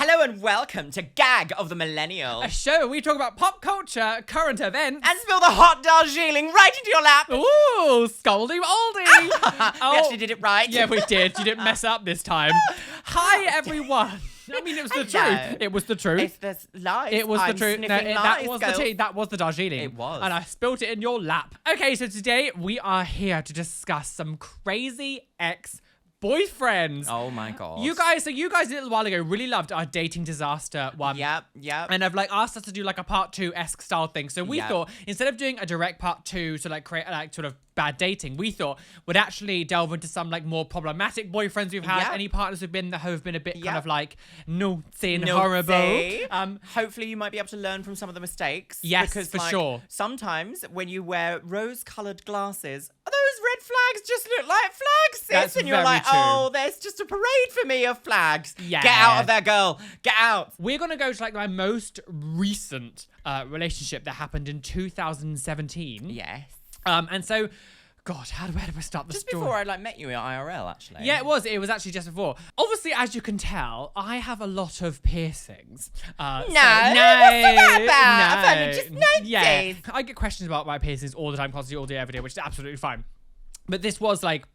Hello and welcome to Gag of the Millennial. A show where we talk about pop culture, current events, And spill the hot Darjeeling right into your lap. ooh, scoldy oldie. We actually did it right. Yeah, we did. You didn't mess up this time. Hi, everyone. I mean, it was the truth. It was the truth. It's the lies. It was the truth. No, Sniffing that lies, was girl. the tea. That was the Darjeeling. It was. And I spilt it in your lap. Okay, so today we are here to discuss some crazy ex-boyfriends. Oh my god. You guys a little while ago really loved our dating disaster one. Yep. And have like asked us to do like a part 2-esque style thing. So we Yep. thought instead of doing a direct part 2 to like create like sort of bad dating, we thought would actually delve into some like more problematic boyfriends we've had. Yep. Any partners who've been a bit kind Yep. of like naughty and Naughty. horrible. Hopefully you might be able to learn from some of the mistakes. Yes, because, for like, sure. Sometimes when you wear rose-coloured glasses, those red flags just look like flags, sis. That's and you're very like, true. oh, there's just a parade for me of flags. Yeah. Get out of there, girl. Get out. We're gonna go to like my most recent relationship that happened in 2017. Yes. And so, God, where do I start the Just story? before I like met you in IRL, actually. Yeah, it was actually just before. Obviously, as you can tell, I have a lot of piercings. No, what's that about? I've only just noticed. Yeah, I get questions about my piercings all the time, constantly, all day, every day, which is absolutely fine. But this was like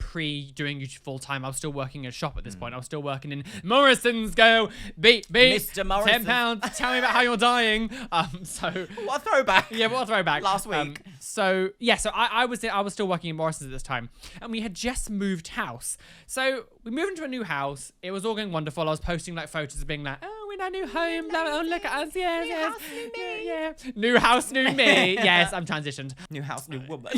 doing YouTube full time. I was still working in a shop at this point. I was still working in Morrison's. Go beep. Mr. Morrison. £10. Tell me about how you're dying. So What a throwback. yeah, what a throwback. Last week. So I was still working in Morrison's at this time, and we had just moved house. So we moved into a new house. It was all going wonderful. I was posting like photos of being like, oh, we're in our new home. Blah, blah, oh, look at us. Yes, New yes. house, new me. Yeah. New house, new me. Yes, I'm transitioned. New house, new woman.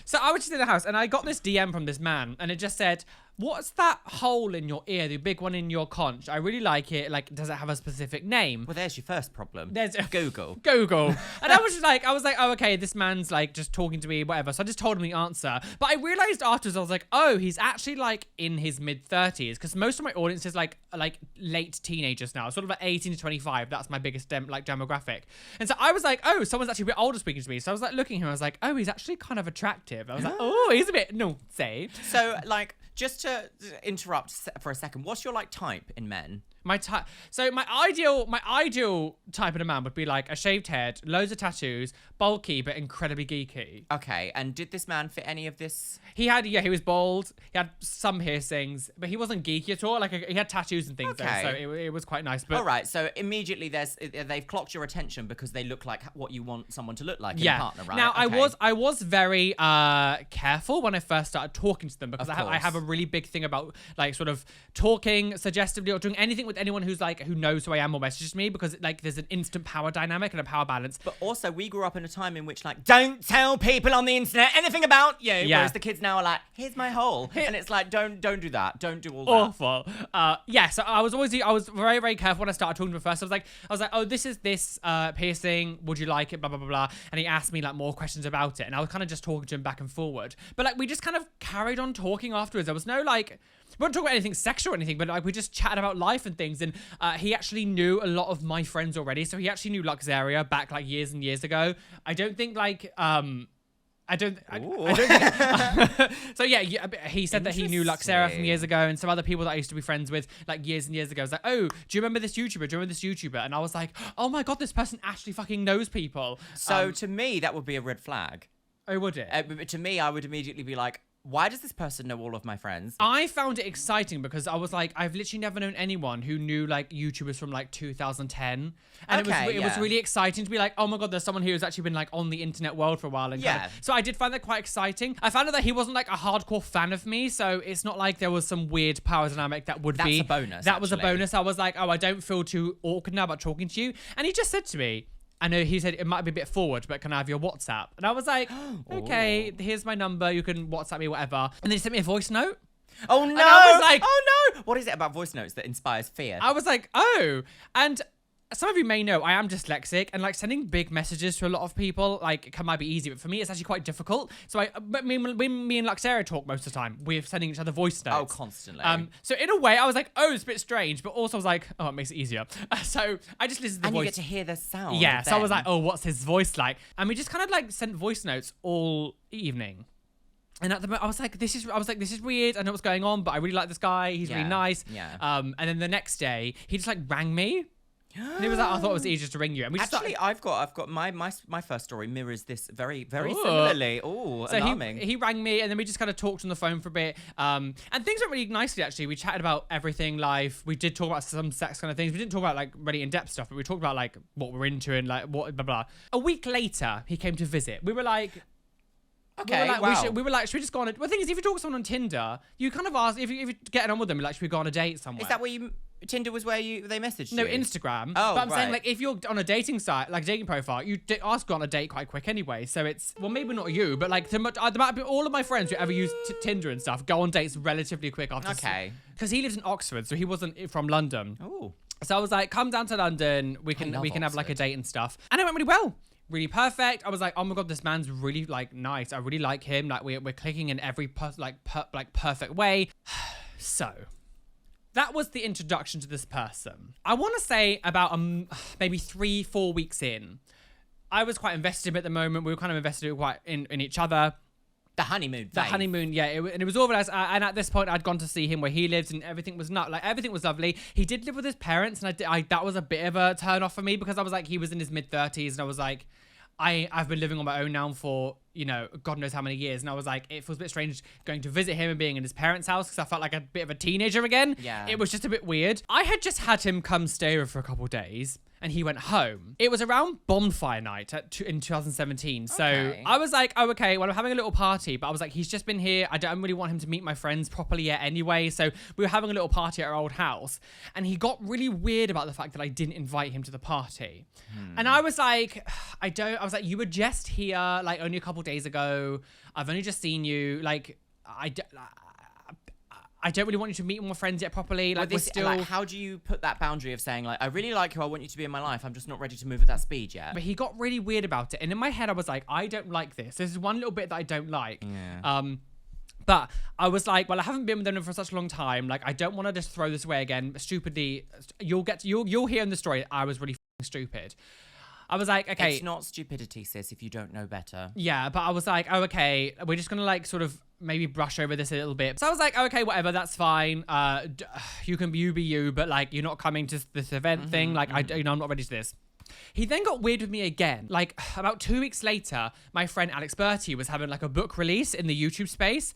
So I was just in the house and I got this DM from this man and it just said, what's that hole in your ear, the big one in your conch? I really like it. Like, does it have a specific name? Well, there's your first problem. There's Google. Google. And I was like, oh, okay, this man's like just talking to me, whatever. So I just told him the answer. But I realized afterwards, I was like, oh, he's actually like in his mid-30s. Because most of my audience is like late teenagers now, sort of like 18 to 25. That's my biggest demographic. And so I was like, oh, someone's actually a bit older speaking to me. So I was like looking at him, I was like, oh, he's actually kind of attractive. I was like, oh, he's a bit naughty. So, like, just to interrupt for a second, what's your like type in men? My ideal type of a man would be like a shaved head, loads of tattoos, bulky but incredibly geeky. Okay, and did this man fit any of this? He was bald. He had some piercings, but he wasn't geeky at all. Like he had tattoos and things, Okay. though, so it was quite nice. But All right, so immediately they've clocked your attention because they look like what you want someone to look like in a partner, right? Now Okay. I was very careful when I first started talking to them because Of I have a course. really big thing about like sort of talking suggestively or doing anything with anyone who knows who I am or messages me, because like there's an instant power dynamic and a power balance. But also, we grew up in a time in which, like, don't tell people on the internet anything about you. Yeah. Whereas the kids now are like, here's my hole. And it's like, don't do that. Don't do all that. Awful. So I was very, very careful when I started talking to him first. I was like, oh, this is this piercing. Would you like it? Blah, blah, blah, blah. And he asked me like more questions about it. And I was kind of just talking to him back and forward. But like, we just kind of carried on talking afterwards. There was no like, we weren't talking about anything sexual or anything, but like we just chatted about life and things. And he actually knew a lot of my friends already. So he actually knew Luxeria back like years and years ago. I don't think like, I don't think. So yeah, he said that he knew Luxeria from years ago, and some other people that I used to be friends with like years and years ago. I was like, oh, do you remember this YouTuber? Do you remember this YouTuber? And I was like, oh my god, this person actually fucking knows people. So to me, that would be a red flag. Oh, would it? But to me, I would immediately be like, why does this person know all of my friends? I found it exciting because I was like, I've literally never known anyone who knew like YouTubers from like 2010, and it was really exciting to be like, oh my god, there's someone who's actually been like on the internet world for a while. And so I did find that quite exciting. I found out that he wasn't like a hardcore fan of me, so it's not like there was some weird power dynamic that would be. That's a bonus. That was a actually. bonus. I was like, oh, I don't feel too awkward now about talking to you, and he just said to me, I know he said it might be a bit forward, but can I have your WhatsApp? And I was like, okay, here's my number. You can WhatsApp me, whatever. And then he sent me a voice note. Oh no! And I was like, oh no! What is it about voice notes that inspires fear? I was like, oh. And some of you may know I am dyslexic, and like sending big messages to a lot of people like might be easy, but for me it's actually quite difficult. So me and Luxeria talk most of the time. We're sending each other voice notes. Oh, constantly. So in a way I was like, oh, it's a bit strange, but also I was like, oh, it makes it easier. So I just listened to the and voice. you get to hear the sound. Yeah. of So I was them. like, oh, what's his voice like? And we just kind of like sent voice notes all evening. And at the moment, I was like, this is weird. I know what's going on, but I really like this guy. He's really nice. Yeah. And then the next day, he just like rang me. And he was like, I thought it was easier to ring you. And we just Actually, I've got my first story mirrors this very, very similarly. Oh, so alarming. he rang me, and then we just kind of talked on the phone for a bit. And things went really nicely, actually. We chatted about everything, life. We did talk about some sex kind of things. We didn't talk about like really in-depth stuff, but we talked about like what we're into and like what blah blah. A week later, he came to visit. We were like, okay, we were like, should we just go on a... Well, the thing is, if you talk to someone on Tinder, you kind of ask, if you're getting on with them, like, should we go on a date somewhere? Is that where Tinder was where they messaged you? No, Instagram. Oh, but I'm saying, right. like, if you're on a dating site, like a dating profile, you ask go on a date quite quick anyway. So it's, well, maybe not you, but like, all of my friends who ever use Tinder and stuff go on dates relatively quick after. Okay. Because he lives in Oxford, so he wasn't from London. Oh. So I was like, come down to London. We can have like a date and stuff. And it went really well. Really perfect. I was like, oh my god, this man's really like nice. I really like him. Like we're clicking in every perfect way. So that was the introduction to this person. I want to say about maybe 3-4 weeks in, I was quite invested in him at the moment. We were kind of invested quite in each other. The honeymoon. The honeymoon, yeah, and it was organized. And at this point, I'd gone to see him where he lives, and everything was everything was lovely. He did live with his parents, and that was a bit of a turn off for me because I was like, he was in his mid-30s, and I was like, I've been living on my own now for, you know, God knows how many years. And I was like, it feels a bit strange going to visit him and being in his parents' house because I felt like a bit of a teenager again. Yeah. It was just a bit weird. I had just had him come stay over for a couple of days and he went home. It was around bonfire night in 2017. So Okay. I was like, oh, okay, well, I'm having a little party. But I was like, he's just been here. I don't really want him to meet my friends properly yet anyway. So we were having a little party at our old house. And he got really weird about the fact that I didn't invite him to the party. And I was like, I was like, you were just here like only a couple days ago. I've only just seen you. Like, I don't really want you to meet more friends yet properly. Like, we're still... Like, how do you put that boundary of saying, like, I really like you, I want you to be in my life, I'm just not ready to move at that speed yet? But he got really weird about it. And in my head, I was like, I don't like this. This is one little bit that I don't like. Yeah. But I was like, well, I haven't been with them for such a long time. Like, I don't want to just throw this away again. Stupidly, you'll hear in the story, I was really f***ing stupid. I was like, okay. It's not stupidity, sis, if you don't know better. Yeah, but I was like, oh, okay, we're just going to like sort of maybe brush over this a little bit. So I was like, okay, whatever, that's fine. You can be you, but like, you're not coming to this event thing. Like, I'm not ready to this. He then got weird with me again. Like about 2 weeks later, my friend Alex Bertie was having like a book release in the YouTube space.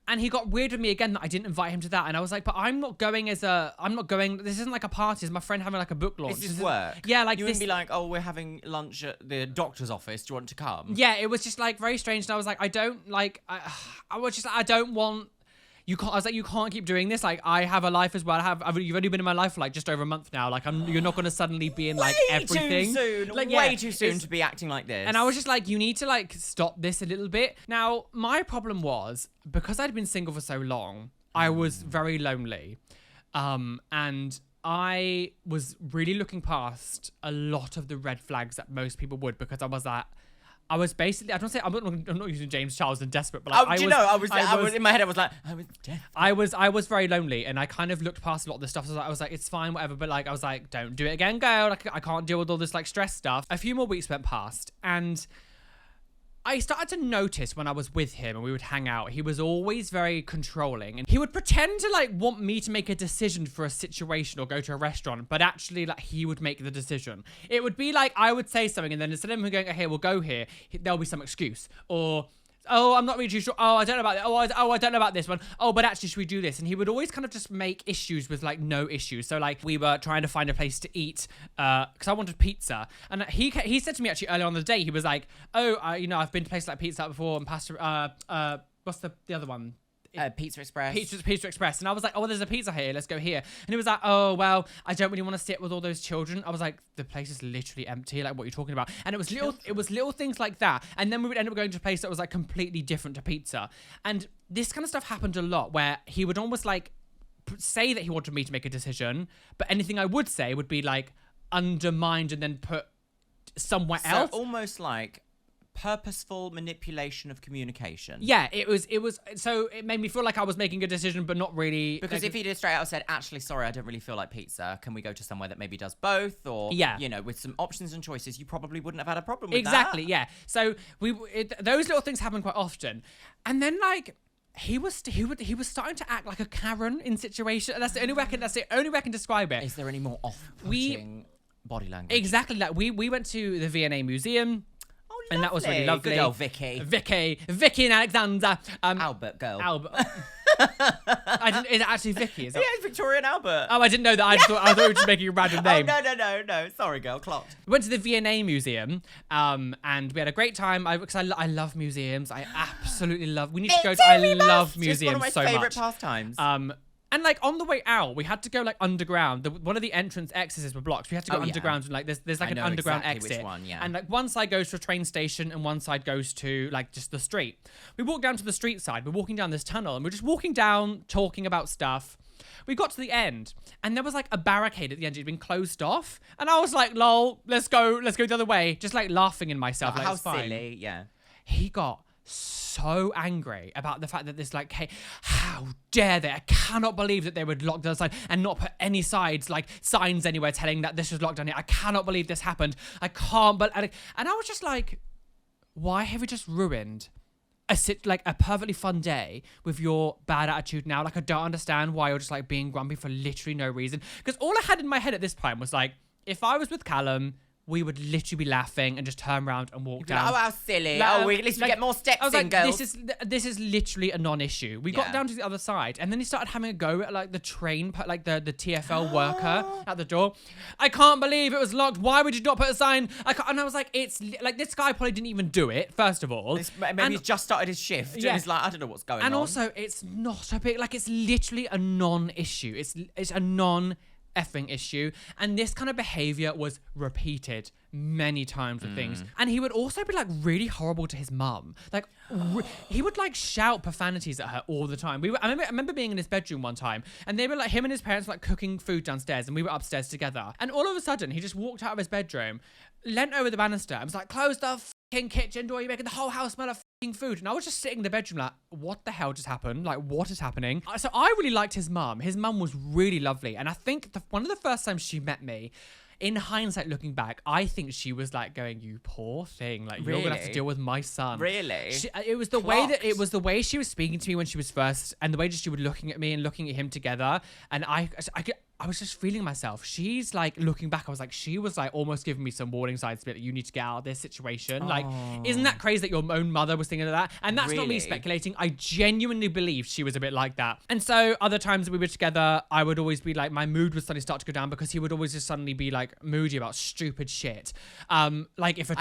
And he got weird with me again that I didn't invite him to that. And I was like, but I'm not going, this isn't like a party. It's my friend having like a book launch. This is work. Yeah, like you wouldn't be like, oh, we're having lunch at the doctor's office. Do you want to come? Yeah, it was just like very strange. And I was like, I don't like, I was just like, I don't want, you can't, I was like, you can't keep doing this. Like, I have a life as well. You've only been in my life for like just over a month now. Like, you're not going to suddenly be in like everything. Way too soon. Like, way too soon to be acting like this. And I was just like, you need to like stop this a little bit. Now, my problem was because I'd been single for so long, I was very lonely. And I was really looking past a lot of the red flags that most people would because I was like, I was basically, I don't say, I'm not using James Charles and desperate, but like, I was in my head, I was like, I was desperate. I was very lonely and I kind of looked past a lot of this stuff. So I was like, it's fine, whatever. But like, I was like, don't do it again, girl. Like, I can't deal with all this like stress stuff. A few more weeks went past and I started to notice when I was with him and we would hang out, he was always very controlling and he would pretend to like want me to make a decision for a situation or go to a restaurant, but actually like he would make the decision. It would be like, I would say something and then instead of him going, okay, we'll go here, there'll be some excuse or, oh, I'm not really too sure. Oh, I don't know about that. Oh, I don't know about this one. Oh, but actually, should we do this? And he would always kind of just make issues with like no issues. So like we were trying to find a place to eat because I wanted pizza. And he said to me actually earlier on in the day, he was like, oh, I've been to places like Pizza Hut before and pasta. What's the other one? Pizza Express. Pizza Express. And I was like, oh, there's a pizza here. Let's go here. And he was like, oh, well, I don't really want to sit with all those children. I was like, the place is literally empty. Like, what are you talking about? And it was little things like that. And then we would end up going to a place that was like completely different to pizza. And this kind of stuff happened a lot where he would almost like say that he wanted me to make a decision, but anything I would say would be like undermined and then put somewhere else. Almost like purposeful manipulation of communication. Yeah, it was. So it made me feel like I was making a decision, but not really. Because if he'd straight out said, actually, sorry, I don't really feel like pizza. Can we go to somewhere that maybe does both? Or, you know, with some options and choices, you probably wouldn't have had a problem with that. Exactly, yeah. So those little things happen quite often. And then, like, he was starting to act like a Karen in situation. That's the only way I can describe it. Is there any more off-putting body language? Exactly. Like, we went to the V&A Museum. And that was really lovely. Good old Vicky. Vicky and Alexander. Albert, girl. Albert. Is it actually Vicky? Yeah, it's Victoria and Albert. Oh, I didn't know that. I thought we were just making a random name. Oh, no. Sorry, girl. Clocked. We went to the V&A Museum, and we had a great time. Because I love museums. I absolutely love. We need to go. I love museums so much. It's one of my favourite pastimes. And like on the way out, we had to go like underground. One of the entrance exits were blocked. We had to go underground, and like there's like an underground exit. Which one, yeah. And like one side goes to a train station, and one side goes to like just the street. We walked down to the street side. We're walking down this tunnel, and we're just walking down, talking about stuff. We got to the end, and there was like a barricade at the end. It'd been closed off, and I was like, "Lol, let's go the other way." Just like laughing in myself. Like, how it's fine. silly, yeah. He got so angry about the fact that this, like, hey, how dare they? I cannot believe that they would lock the other side and not put any signs anywhere telling that this was locked down here. I cannot believe this happened. I can't, and I was just like, why have you just ruined a perfectly fun day with your bad attitude now? Like, I don't understand why you're just like being grumpy for literally no reason. Because all I had in my head at this point was like, if I was with Callum, we would literally be laughing and just turn around and walk down. Oh, how silly. Like, at least we get more steps in, girls. This is literally a non-issue. We got down to the other side, and then he started having a go at like the train, like the TfL worker at the door. I can't believe it was locked. Why would you not put a sign? And I was like, it's like this guy probably didn't even do it, first of all. Maybe he's just started his shift. Yeah. And he's like, I don't know what's going on. And also, it's not a big, like, it's literally a non-issue. It's a non-effing issue. And this kind of behavior was repeated many times with things. And he would also be like really horrible to his mum. Like he would like shout profanities at her all the time. I remember being in his bedroom one time, and they were like, him and his parents were like cooking food downstairs, and we were upstairs together. And all of a sudden he just walked out of his bedroom, leant over the banister, and was like, close the fucking kitchen door, you're making the whole house smell of fucking food. And I was just sitting in the bedroom like, what the hell just happened? Like, what is happening? So I really liked his mum. His mum was really lovely. And I think one of the first times she met me, in hindsight, looking back, I think she was like going, "You poor thing, like you're gonna have to deal with my son." Really? It was the way she was speaking to me when she was first, and the way that she was looking at me and looking at him together, and I was just feeling myself. She's like looking back. I was like, she was like almost giving me some warning signs, to be like, you need to get out of this situation. Like, isn't that crazy that your own mother was thinking of that? And that's not me speculating. I genuinely believe she was a bit like that. And so other times that we were together, I would always be like, my mood would suddenly start to go down because he would always just suddenly be like moody about stupid shit. Like if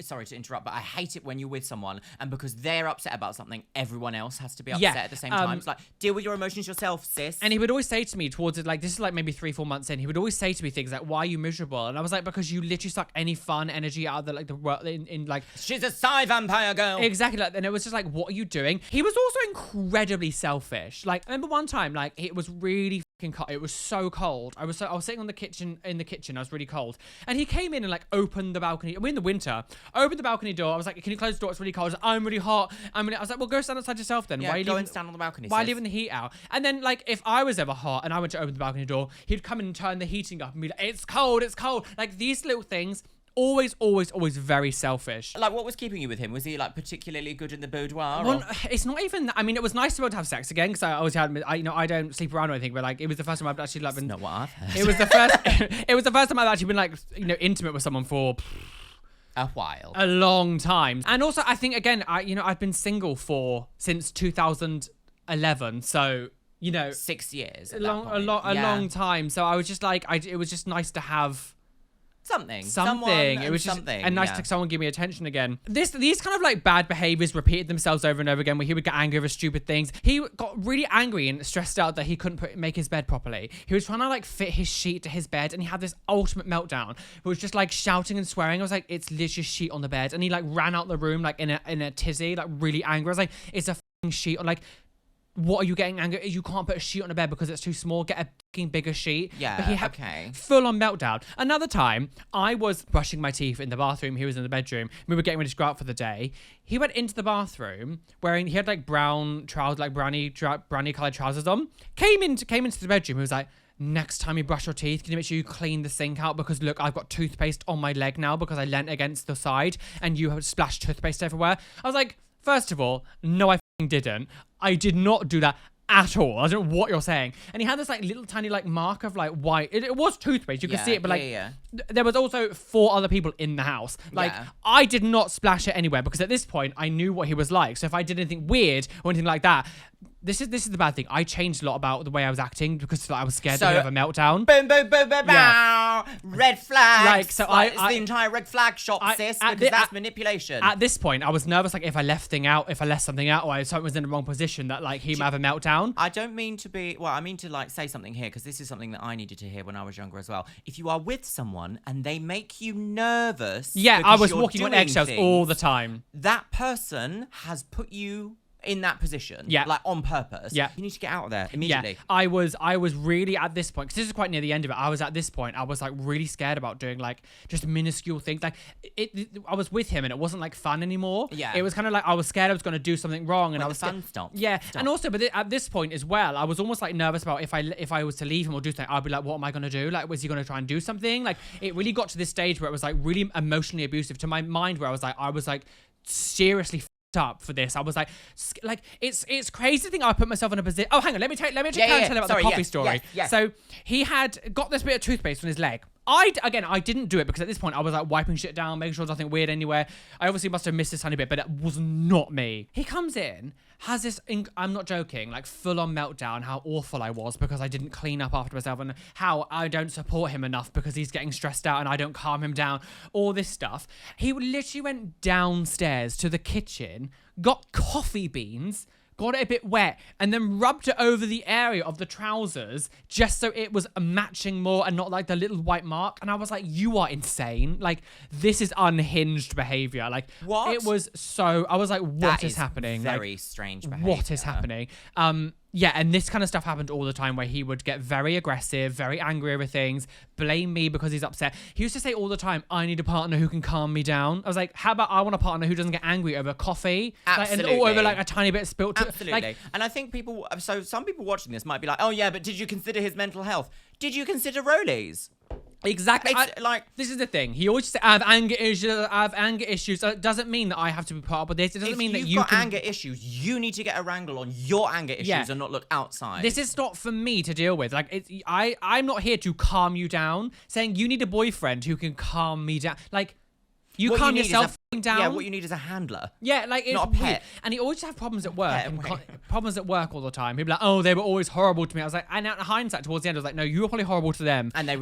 sorry to interrupt, but I hate it when you're with someone and because they're upset about something, everyone else has to be upset at the same time. It's like, deal with your emotions yourself, sis. And he would always say to me towards it, like, this is like maybe 3-4 months in, he would always say to me things like, why are you miserable? And I was like, because you literally suck any fun energy out of the world in like, she's a Psy vampire girl. Exactly. Like, and it was just like, what are you doing? He was also incredibly selfish. Like, I remember one time, like, it was really fucking cold. It was so cold. I was sitting in the kitchen. I was really cold, and he came in and like opened the balcony. We're in the winter. Opened the balcony door. I was like, can you close the door? It's really cold. I'm really hot. I was like, well, go stand outside yourself then. Yeah, why go and stand on the balcony. Why leaving the heat out? And then like, if I was ever hot and I went to open the balcony door, he'd come in and turn the heating up and be like, it's cold. Like these little things. Always very selfish. Like, what was keeping you with him? Was he like particularly good in the boudoir? Well, it's not even. I mean, it was nice to be able to have sex again because I always had. I don't sleep around or anything, but like, it was the first time I've actually like been. That's not what I've heard. It was the first. It was the first time I've actually been like, intimate with someone for a while, a long time. And also, I think again, I've been single since 2011, so. 6 years. A long time. So I was just like, it was just nice to have. Something. It was just and nice to someone give me attention again. These kind of like bad behaviors repeated themselves over and over again, where he would get angry over stupid things. He got really angry and stressed out that he couldn't make his bed properly. He was trying to like fit his sheet to his bed, and he had this ultimate meltdown. He was just like shouting and swearing. I was like, it's literally a sheet on the bed, and he like ran out the room like in a tizzy, like really angry. I was like, it's a sheet on like. what are you getting angry? You can't put a sheet on a bed because it's too small. Get a fucking bigger sheet. Yeah, but he had full on meltdown. Another time, I was brushing my teeth in the bathroom. He was in the bedroom. We were getting ready to go out for the day. He went into the bathroom he had like brown trousers, like brownie coloured trousers on. Came into the bedroom. He was like, next time you brush your teeth, can you make sure you clean the sink out? Because look, I've got toothpaste on my leg now because I leant against the side and you have splashed toothpaste everywhere. I was like, first of all, no, I didn't. I did not do that at all. I don't know what you're saying. And he had this like little tiny like mark of like white. It was toothpaste. You could see it, but like there was also 4 other people in the house. Like I did not splash it anywhere because at this point I knew what he was like. So if I did anything weird or anything like that, this is the bad thing. I changed a lot about the way I was acting because I was scared that he'd have a meltdown. Boom, boom, boom, boom, bow. Red flag. Like, so it's the entire red flag shot, sis, because that's manipulation. At this point, I was nervous, like if I left something out, or something was in the wrong position, that like he might have a meltdown. I don't mean to be, I mean to like say something here because this is something that I needed to hear when I was younger as well. If you are with someone and they make you nervous, I was walking on eggshells all the time. That person has put you in that position, like on purpose. You need to get out of there immediately. I was really at this point, because this is quite near the end of it. I was at this point, I was like really scared about doing like just minuscule things. Like I was with him and it wasn't like fun anymore. It was kind of like I was scared I was going to do something wrong, and I was fun stopped. And also, but at this point as well, I was almost like nervous about if I was to leave him or do something, I'd be like, what am I going to do? Like, was he going to try and do something? Like, it really got to this stage where it was like really emotionally abusive to my mind, where I was like seriously up for this. I was like it's crazy to think I put myself in a position. Oh, hang on, let me tell you about the coffee story. So he had got this bit of toothpaste on his leg. I didn't do it because at this point I was like wiping shit down, making sure there's nothing weird anywhere. I obviously must have missed this tiny bit, but it was not me. He comes in, has this, I'm not joking, like full on meltdown, how awful I was because I didn't clean up after myself, and how I don't support him enough because he's getting stressed out and I don't calm him down, all this stuff. He literally went downstairs to the kitchen, got coffee beans, got it a bit wet, and then rubbed it over the area of the trousers just so it was matching more and not like the little white mark. And I was like, you are insane. Like, this is unhinged behavior. Like, what? It was so, I was like, what is happening? Very strange behavior. What is happening? And this kind of stuff happened all the time, where he would get very aggressive, very angry over things, blame me because he's upset. He used to say all the time, I need a partner who can calm me down. I was like, how about I want a partner who doesn't get angry over coffee? Absolutely. Or over like a tiny bit of spilt. Absolutely. And I think some people watching this might be like, oh yeah, but did you consider his mental health? Did you consider Roly's? Exactly. This is the thing. He always says, I have anger issues. It doesn't mean that I have to be part of this. It doesn't mean that you got anger issues. You need to get a wrangle on your anger issues and not look outside. This is not for me to deal with. Like, I'm not here to calm you down. Saying you need a boyfriend who can calm me down. Like, you calm yourself down. Yeah, what you need is a handler. Yeah, like, it's not a pet. Weird. And he always have problems at work. Problems at work all the time. He'd be like, oh, they were always horrible to me. I was like, and in hindsight, towards the end, I was like, no, you were probably horrible to them. And they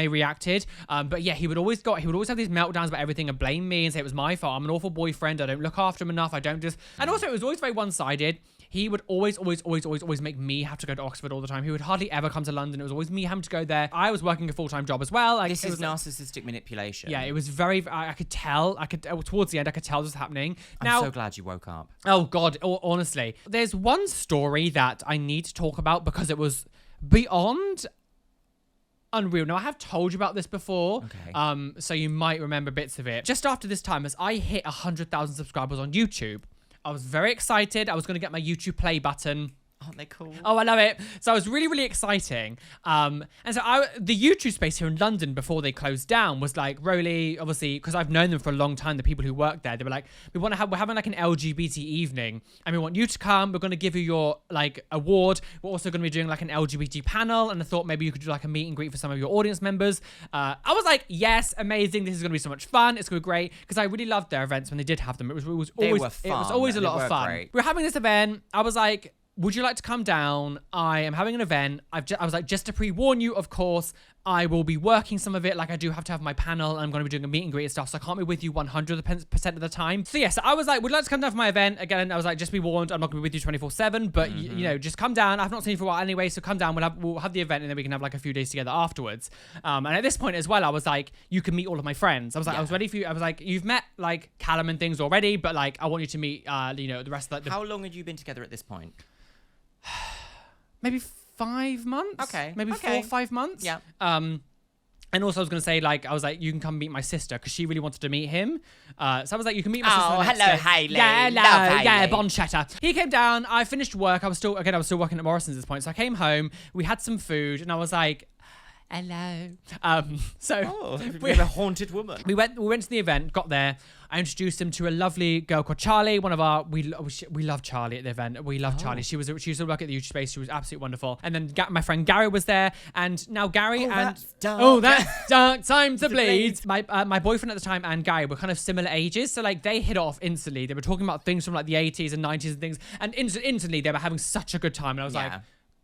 reacted. But yeah, he would always have these meltdowns about everything and blame me and say it was my fault. I'm an awful boyfriend. I don't look after him enough. I don't just. And also, it was always very one-sided. He would always make me have to go to Oxford all the time. He would hardly ever come to London. It was always me having to go there. I was working a full-time job as well. Like, this is narcissistic manipulation. Yeah, it was very. I could tell. Towards the end, I could tell this was happening. Now, I'm so glad you woke up. Oh God, honestly, there's one story that I need to talk about because it was beyond unreal. Now, I have told you about this before, so you might remember bits of it. Just after this time, as I hit 100,000 subscribers on YouTube, I was very excited. I was going to get my YouTube play button. Aren't they cool? Oh, I love it. So it was really, really exciting. And so the YouTube space here in London before they closed down was like, Roly, obviously, because I've known them for a long time, the people who work there, they were like, we're having like an LGBT evening and we want you to come. We're going to give you your like award. We're also going to be doing like an LGBT panel. And I thought maybe you could do like a meet and greet for some of your audience members. I was like, yes, amazing. This is going to be so much fun. It's going to be great. Because I really loved their events when they did have them. It was always a lot of fun. Great. We were having this event. I was like, would you like to come down? I am having an event. I was like, just to pre-warn you, of course, I will be working some of it. Like, I do have to have my panel and I'm going to be doing a meet and greet and stuff. So I can't be with you 100% of the time. So yes, I was like, would you like to come down for my event? Again, I was like, just be warned, I'm not going to be with you 24/7, but you know, just come down. I've not seen you for a while anyway. So come down. We'll have the event and then we can have like a few days together afterwards. And at this point as well, I was like, you can meet all of my friends. I was like, I was ready for you. I was like, you've met like Callum and things already, but like, I want you to meet, the rest of the. How long had you been together at this point? maybe 5 months. Okay. Maybe 4 or 5 months. Yeah. And also I was going to say, like, I was like, you can come meet my sister because she really wanted to meet him. So I was like, you can meet my sister. Oh, the next hello, day. Hayley. Yeah, hello. Love Hayley. Yeah, Bonchetta. He came down. I finished work. I was still working at Morrison's at this point. So I came home. We had some food and I was like, hello. We're a haunted woman. We went to the event, got there. I introduced him to a lovely girl called Charlie. One of our we love Charlie at the event. We love Charlie. She used to work at the YouTube space. She was absolutely wonderful. And then my friend Gary was there, and now Gary that's dark time to bleed. My boyfriend at the time and Gary were kind of similar ages, so like they hit off instantly. They were talking about things from like the 80s and 90s and things, and instantly they were having such a good time. And I was like,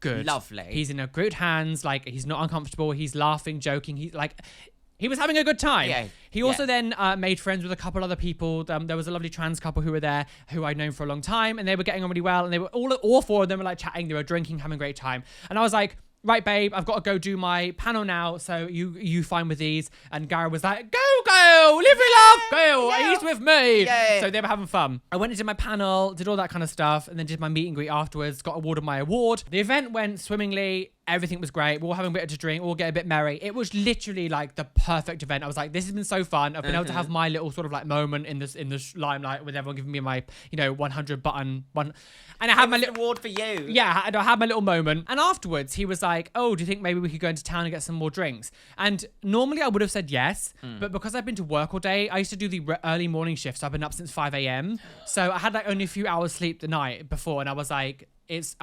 good, lovely. He's in good hands. Like he's not uncomfortable. He's laughing, joking. He was having a good time. Yeah. He also then made friends with a couple other people. There was a lovely trans couple who were there who I'd known for a long time, and they were getting on really well. And they were all four of them were like chatting. They were drinking, having a great time. And I was like, right, babe, I've got to go do my panel now. So you fine with these? And Gary was like, go, live your love, go. He's with me. Yay. So they were having fun. I went and did my panel, did all that kind of stuff, and then did my meet and greet afterwards. Got awarded my award. The event went swimmingly. Everything was great. We were all having a bit to drink. We all get a bit merry. It was literally like the perfect event. I was like, this has been so fun. I've been able to have my little sort of like moment in this limelight with everyone giving me my 100 button one. And I had my little award for you. Yeah, I had my little moment. And afterwards, he was like, oh, do you think maybe we could go into town and get some more drinks? And normally I would have said yes, but because I've been to work all day, I used to do the early morning shifts. I've been up since 5 a.m. So I had like only a few hours sleep the night before, and I was like, it's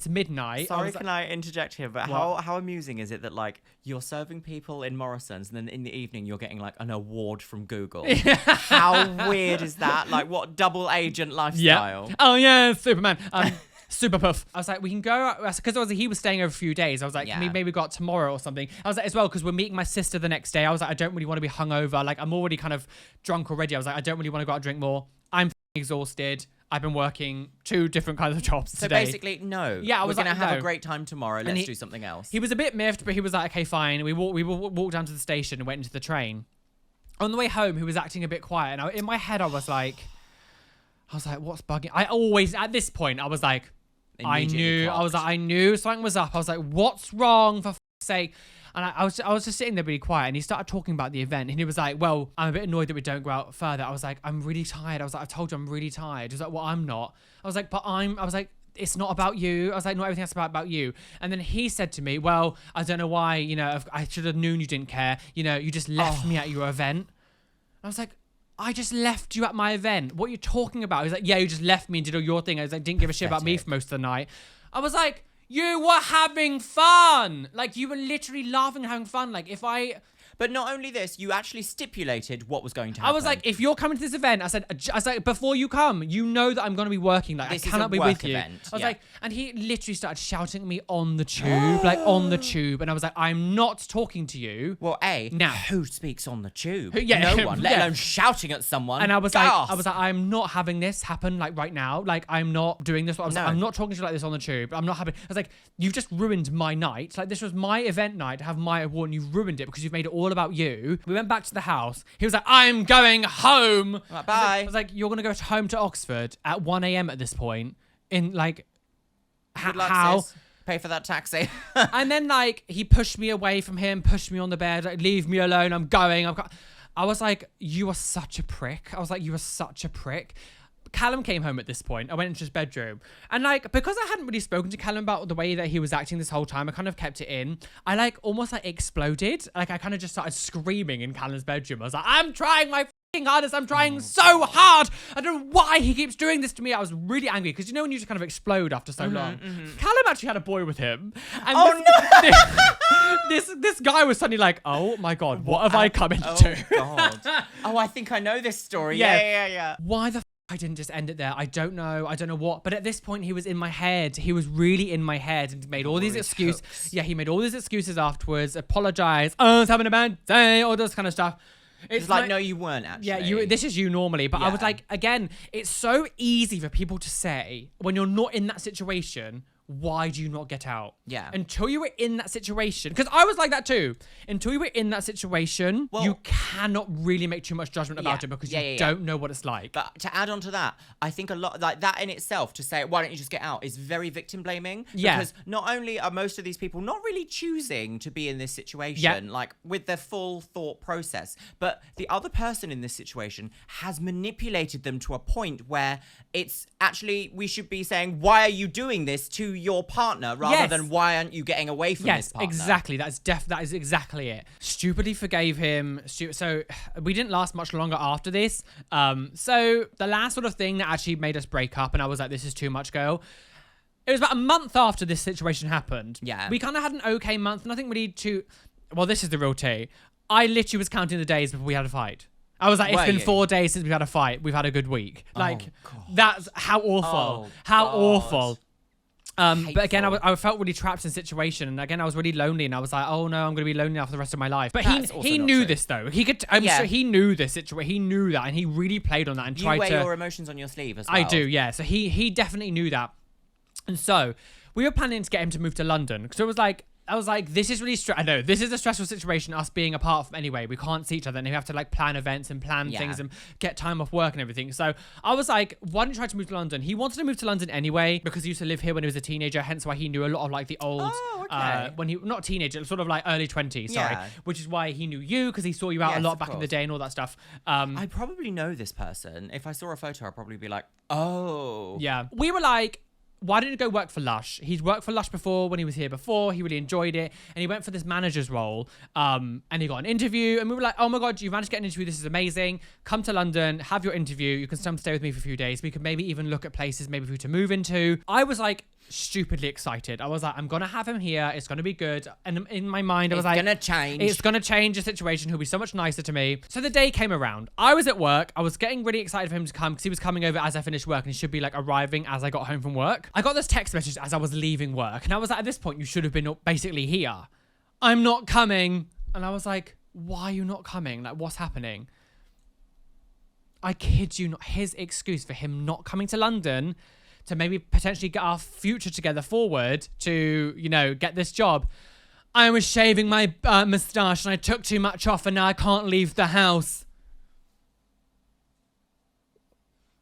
midnight. Sorry, can I interject here? But how amusing is it that like you're serving people in Morrison's and then in the evening you're getting like an award from Google? How weird is that? Like what double agent lifestyle? Yeah. Oh yeah, Superman. Super puff. I was like, we can go because he was staying over a few days. I was like, can we maybe go out tomorrow or something? I was like, as well, because we're meeting my sister the next day. I was like, I don't really want to be hungover. Like I'm already kind of drunk already. I was like, I don't really want to go out and drink more. I'm exhausted. I've been working 2 different kinds of jobs today. So basically, no. Yeah, I was We're going to have no. a great time tomorrow. Let's do something else. He was a bit miffed, but he was like, okay, fine. We walked down to the station and went into the train. On the way home, he was acting a bit quiet. And in my head, I was like, what's bugging? I always, at this point, I was like, I knew something was up. I was like, what's wrong, for f***'s sake? And I was just sitting there really quiet, and he started talking about the event, and he was like, well, I'm a bit annoyed that we don't go out further. I was like, I'm really tired. I was like, I told you I'm really tired. He was like, well, I'm not. I was like, I was like, it's not about you. I was like, not everything else about you. And then he said to me, well, I don't know why, I should have known you didn't care. You just left me at your event. I was like, I just left you at my event. What are you talking about? He was like, yeah, you just left me and did all your thing. I was like, didn't give a shit about me for most of the night. I was like, you were having fun. Like, you were literally laughing and having fun. Like, But not only this, you actually stipulated what was going to happen. I was like, if you're coming to this event, I said, before you come, you know that I'm going to be working. Like, this I cannot be with you. Event. I was like, and he literally started shouting at me on the tube, like on the tube. And I was like, I'm not talking to you. Well, now who speaks on the tube? Yeah, no one, let alone shouting at someone. And I was like, I'm not having this happen like right now. Like, I'm not doing this. I was like, I'm not talking to you like this on the tube. I'm not having. I was like, you've just ruined my night. Like, this was my event night to have my award, and you've ruined it because you've made it all about you. We went back to the house. He was like, I'm going home. Right, bye. I was like, you're going to go home to Oxford at 1 a.m. at this point. In like, how? Sis. Pay for that taxi. And then like, he pushed me away from him, pushed me on the bed, like, leave me alone. I'm going. I was like, you are such a prick. I was like, you are such a prick. Callum came home at this point. I went into his bedroom. And like, because I hadn't really spoken to Callum about the way that he was acting this whole time, I kind of kept it in. I like almost like exploded. Like, I kind of just started screaming in Callum's bedroom. I was like, I'm trying my f***ing hardest. I'm trying so hard. I don't know why he keeps doing this to me. I was really angry because when you just kind of explode after so long. Callum actually had a boy with him. And this guy was suddenly like, oh my God, what have I come into? Oh God. Oh, I think I know this story. Yeah. Why the I didn't just end it there. I don't know what. But at this point, he was in my head. He was really in my head and made all these excuses. Yeah, he made all these excuses afterwards. Apologized. Oh, I was having a bad day. All this kind of stuff. It's like, no, you weren't actually. Yeah, this is you normally. But I was like, again, it's so easy for people to say when you're not in that situation. why do you not get out? Yeah. Until you were in that situation. Because I was like that too. Until you were in that situation, you cannot really make too much judgment about it because you don't know what it's like. But to add on to that, I think a lot like that in itself, to say, why don't you just get out, is very victim blaming. Yeah. Because not only are most of these people not really choosing to be in this situation, like with their full thought process, but the other person in this situation has manipulated them to a point where it's actually, we should be saying, why are you doing this to your partner rather than why aren't you getting away from this partner? Exactly. That is exactly it. Stupidly forgave him. So we didn't last much longer after this. So the last sort of thing that actually made us break up, and I was like, this is too much, girl. It was about a month after this situation happened. Yeah. We kind of had an okay month. Nothing really too... Well, this is the real tea. I literally was counting the days before we had a fight. I was like, it's been 4 days since we've had a fight. We've had a good week. Like, that's how awful. Awful. But again, I felt really trapped in the situation, and again, I was really lonely, and I was like, oh no, I'm going to be lonely now for the rest of my life. But he knew this though. I'm sure he knew this situation. He knew that, and he really played on that and tried to... You wear your emotions on your sleeve as well. I do, yeah. So he definitely knew that. And so we were planning to get him to move to London, because I was like, this is really I know this is a stressful situation, us being apart from anyway. We can't see each other, and we have to like plan events and plan things and get time off work and everything. So I was like, why don't you try to move to London? He wanted to move to London anyway because he used to live here when he was a teenager, hence why he knew a lot of like the old when he not teenager, sort of like early 20s, which is why he knew you, because he saw you out a lot back in the day and all that stuff. I probably know this person. If I saw a photo, I'd probably be like, oh. Yeah. We were like, why didn't he go work for Lush? He's worked for Lush before when he was here before. He really enjoyed it. And he went for this manager's role. And he got an interview. And we were like, oh my God, you managed to get an interview. This is amazing. Come to London, have your interview. You can come stay with me for a few days. We could maybe even look at places maybe for you to move into. I was like stupidly excited. I was like, I'm going to have him here. It's going to be good. And in my mind, I was like, it's going to change the situation. He'll be so much nicer to me. So the day came around. I was at work. I was getting really excited for him to come because he was coming over as I finished work, and he should be like arriving as I got home from work. I got this text message as I was leaving work, and I was like, at this point, you should have been basically here. I'm not coming. And I was like, why are you not coming? Like, what's happening? I kid you not. His excuse for him not coming to London to maybe potentially get our future together forward to, you know, get this job. I was shaving my moustache and I took too much off, and now I can't leave the house.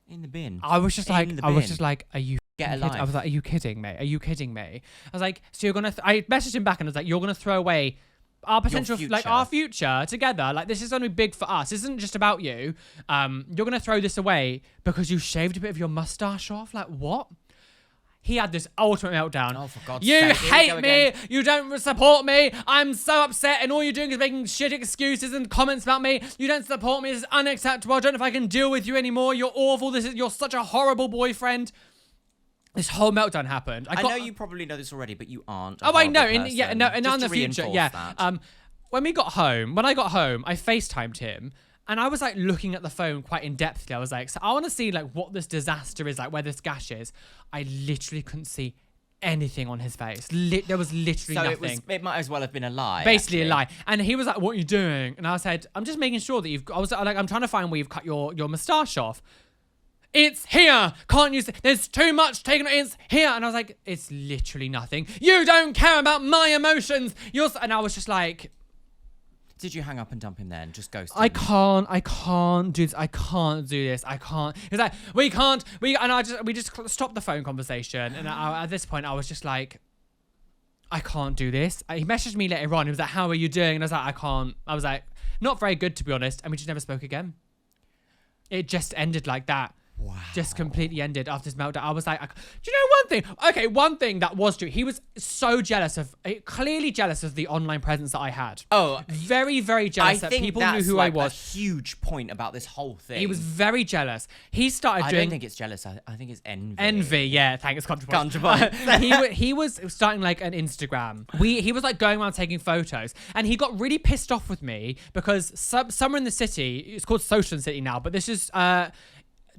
In the bin. I was just like, are you Get a life. I was like, are you kidding me? Are you kidding me? I was like, so you're gonna I messaged him back and I was like, you're gonna throw away our potential, like our future together. Like, this is gonna be big for us. This isn't just about you. You're gonna throw this away because you shaved a bit of your mustache off. Like, what? He had this ultimate meltdown. Oh, for God's sake. You hate me. Again. You don't support me. I'm so upset, and all you're doing is making shit excuses and comments about me. You don't support me. This is unacceptable. I don't know if I can deal with you anymore. You're awful. You're such a horrible boyfriend. This whole meltdown happened. I know you probably know this already, but you aren't. Oh, I know. And in the future, that. When I got home, I FaceTimed him. And I was like looking at the phone quite in depthly. I was like, so I want to see like what this disaster is, like where this gash is. I literally couldn't see anything on his face. There was literally nothing. So it might as well have been a lie. Basically a lie. And he was like, what are you doing? And I said, I'm just making sure that I'm trying to find where you've cut your moustache off. It's here. Can't use it. There's too much taken. It's here. And I was like, it's literally nothing. You don't care about my emotions. And I was just like, did you hang up and dump him then? Just ghost him? I can't do this. I can't do this. I can't. He's like, we just stopped the phone conversation. And at this point, I was just like, I can't do this. He messaged me later on. He was like, how are you doing? And I was like, I can't. I was like, not very good, to be honest. And we just never spoke again. It just ended like that. Wow. Just completely ended after this meltdown. I was like, do you know one thing? Okay, one thing that was true. He was so clearly jealous of the online presence that I had. Oh. Very, very jealous that people knew who I was. A huge point about this whole thing. He was very jealous. He started doing... I don't think it's jealous. I think it's envy. Envy, yeah. Thanks, Counterpoint. he was starting like an Instagram. He was like going around taking photos. And he got really pissed off with me because somewhere in the city, it's called Social City now, but this is...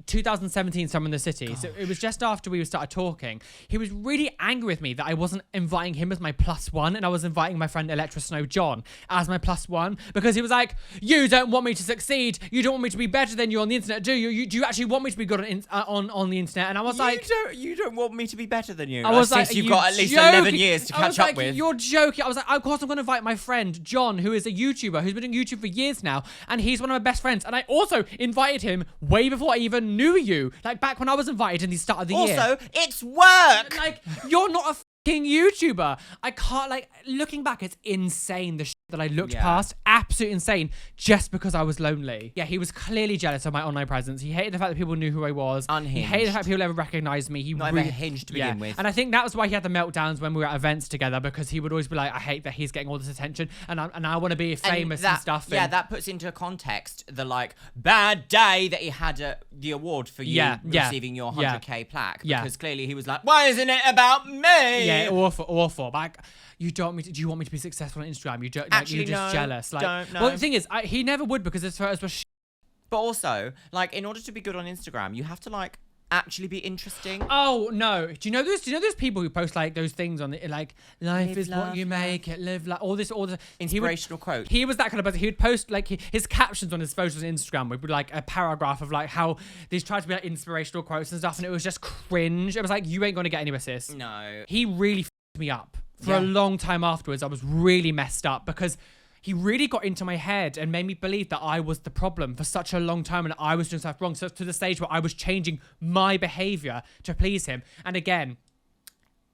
2017 Summer in the City. Gosh. So it was just after we started talking. He was really angry with me that I wasn't inviting him as my +1 and I was inviting my friend Electra Snow John as my +1 because he was like, you don't want me to succeed. You don't want me to be better than you on the internet, do you? Do you actually want me to be good on the internet? And I was like, you don't want me to be better than you. I was like, you've got at least 11 years to catch up with. You're joking. I was like, of course I'm going to invite my friend John, who is a YouTuber who's been doing YouTube for years now, and he's one of my best friends. And I also invited him way before I even knew you, like back when I was invited in the start of the year. Also, it's work. Like, you're not a fucking YouTuber. I can't, like, looking back, it's insane the shit that I looked past. Absolutely insane, just because I was lonely. Yeah, he was clearly jealous of my online presence. He hated the fact that people knew who I was. Unhinged. He hated the fact people ever recognized me. He not really, even hinged to begin with. And I think that was why he had the meltdowns when we were at events together, because he would always be like, I hate that he's getting all this attention and I want to be famous and stuff. Yeah, that puts into context the like bad day that he had the award for you receiving your 100k plaque, because clearly he was like, why isn't it about me? Yeah, awful. Like, do you want me to be successful on Instagram? You don't, actually, you're just jealous. Like, don't know. Well, the thing is, he never would, because his photos were But also, like, in order to be good on Instagram, you have to like actually be interesting. Oh no! Do you know those people who post like those things on the like life live, is love, what you make it, live like all the inspirational quote. He was that kind of person. He would post like his captions on his photos on Instagram would be like a paragraph of like how these tried to be like inspirational quotes and stuff, and it was just cringe. It was like, you ain't gonna get any of this. No. He really f***ed me up for a long time afterwards. I was really messed up because he really got into my head and made me believe that I was the problem for such a long time and I was doing stuff wrong. So to the stage where I was changing my behavior to please him. And again,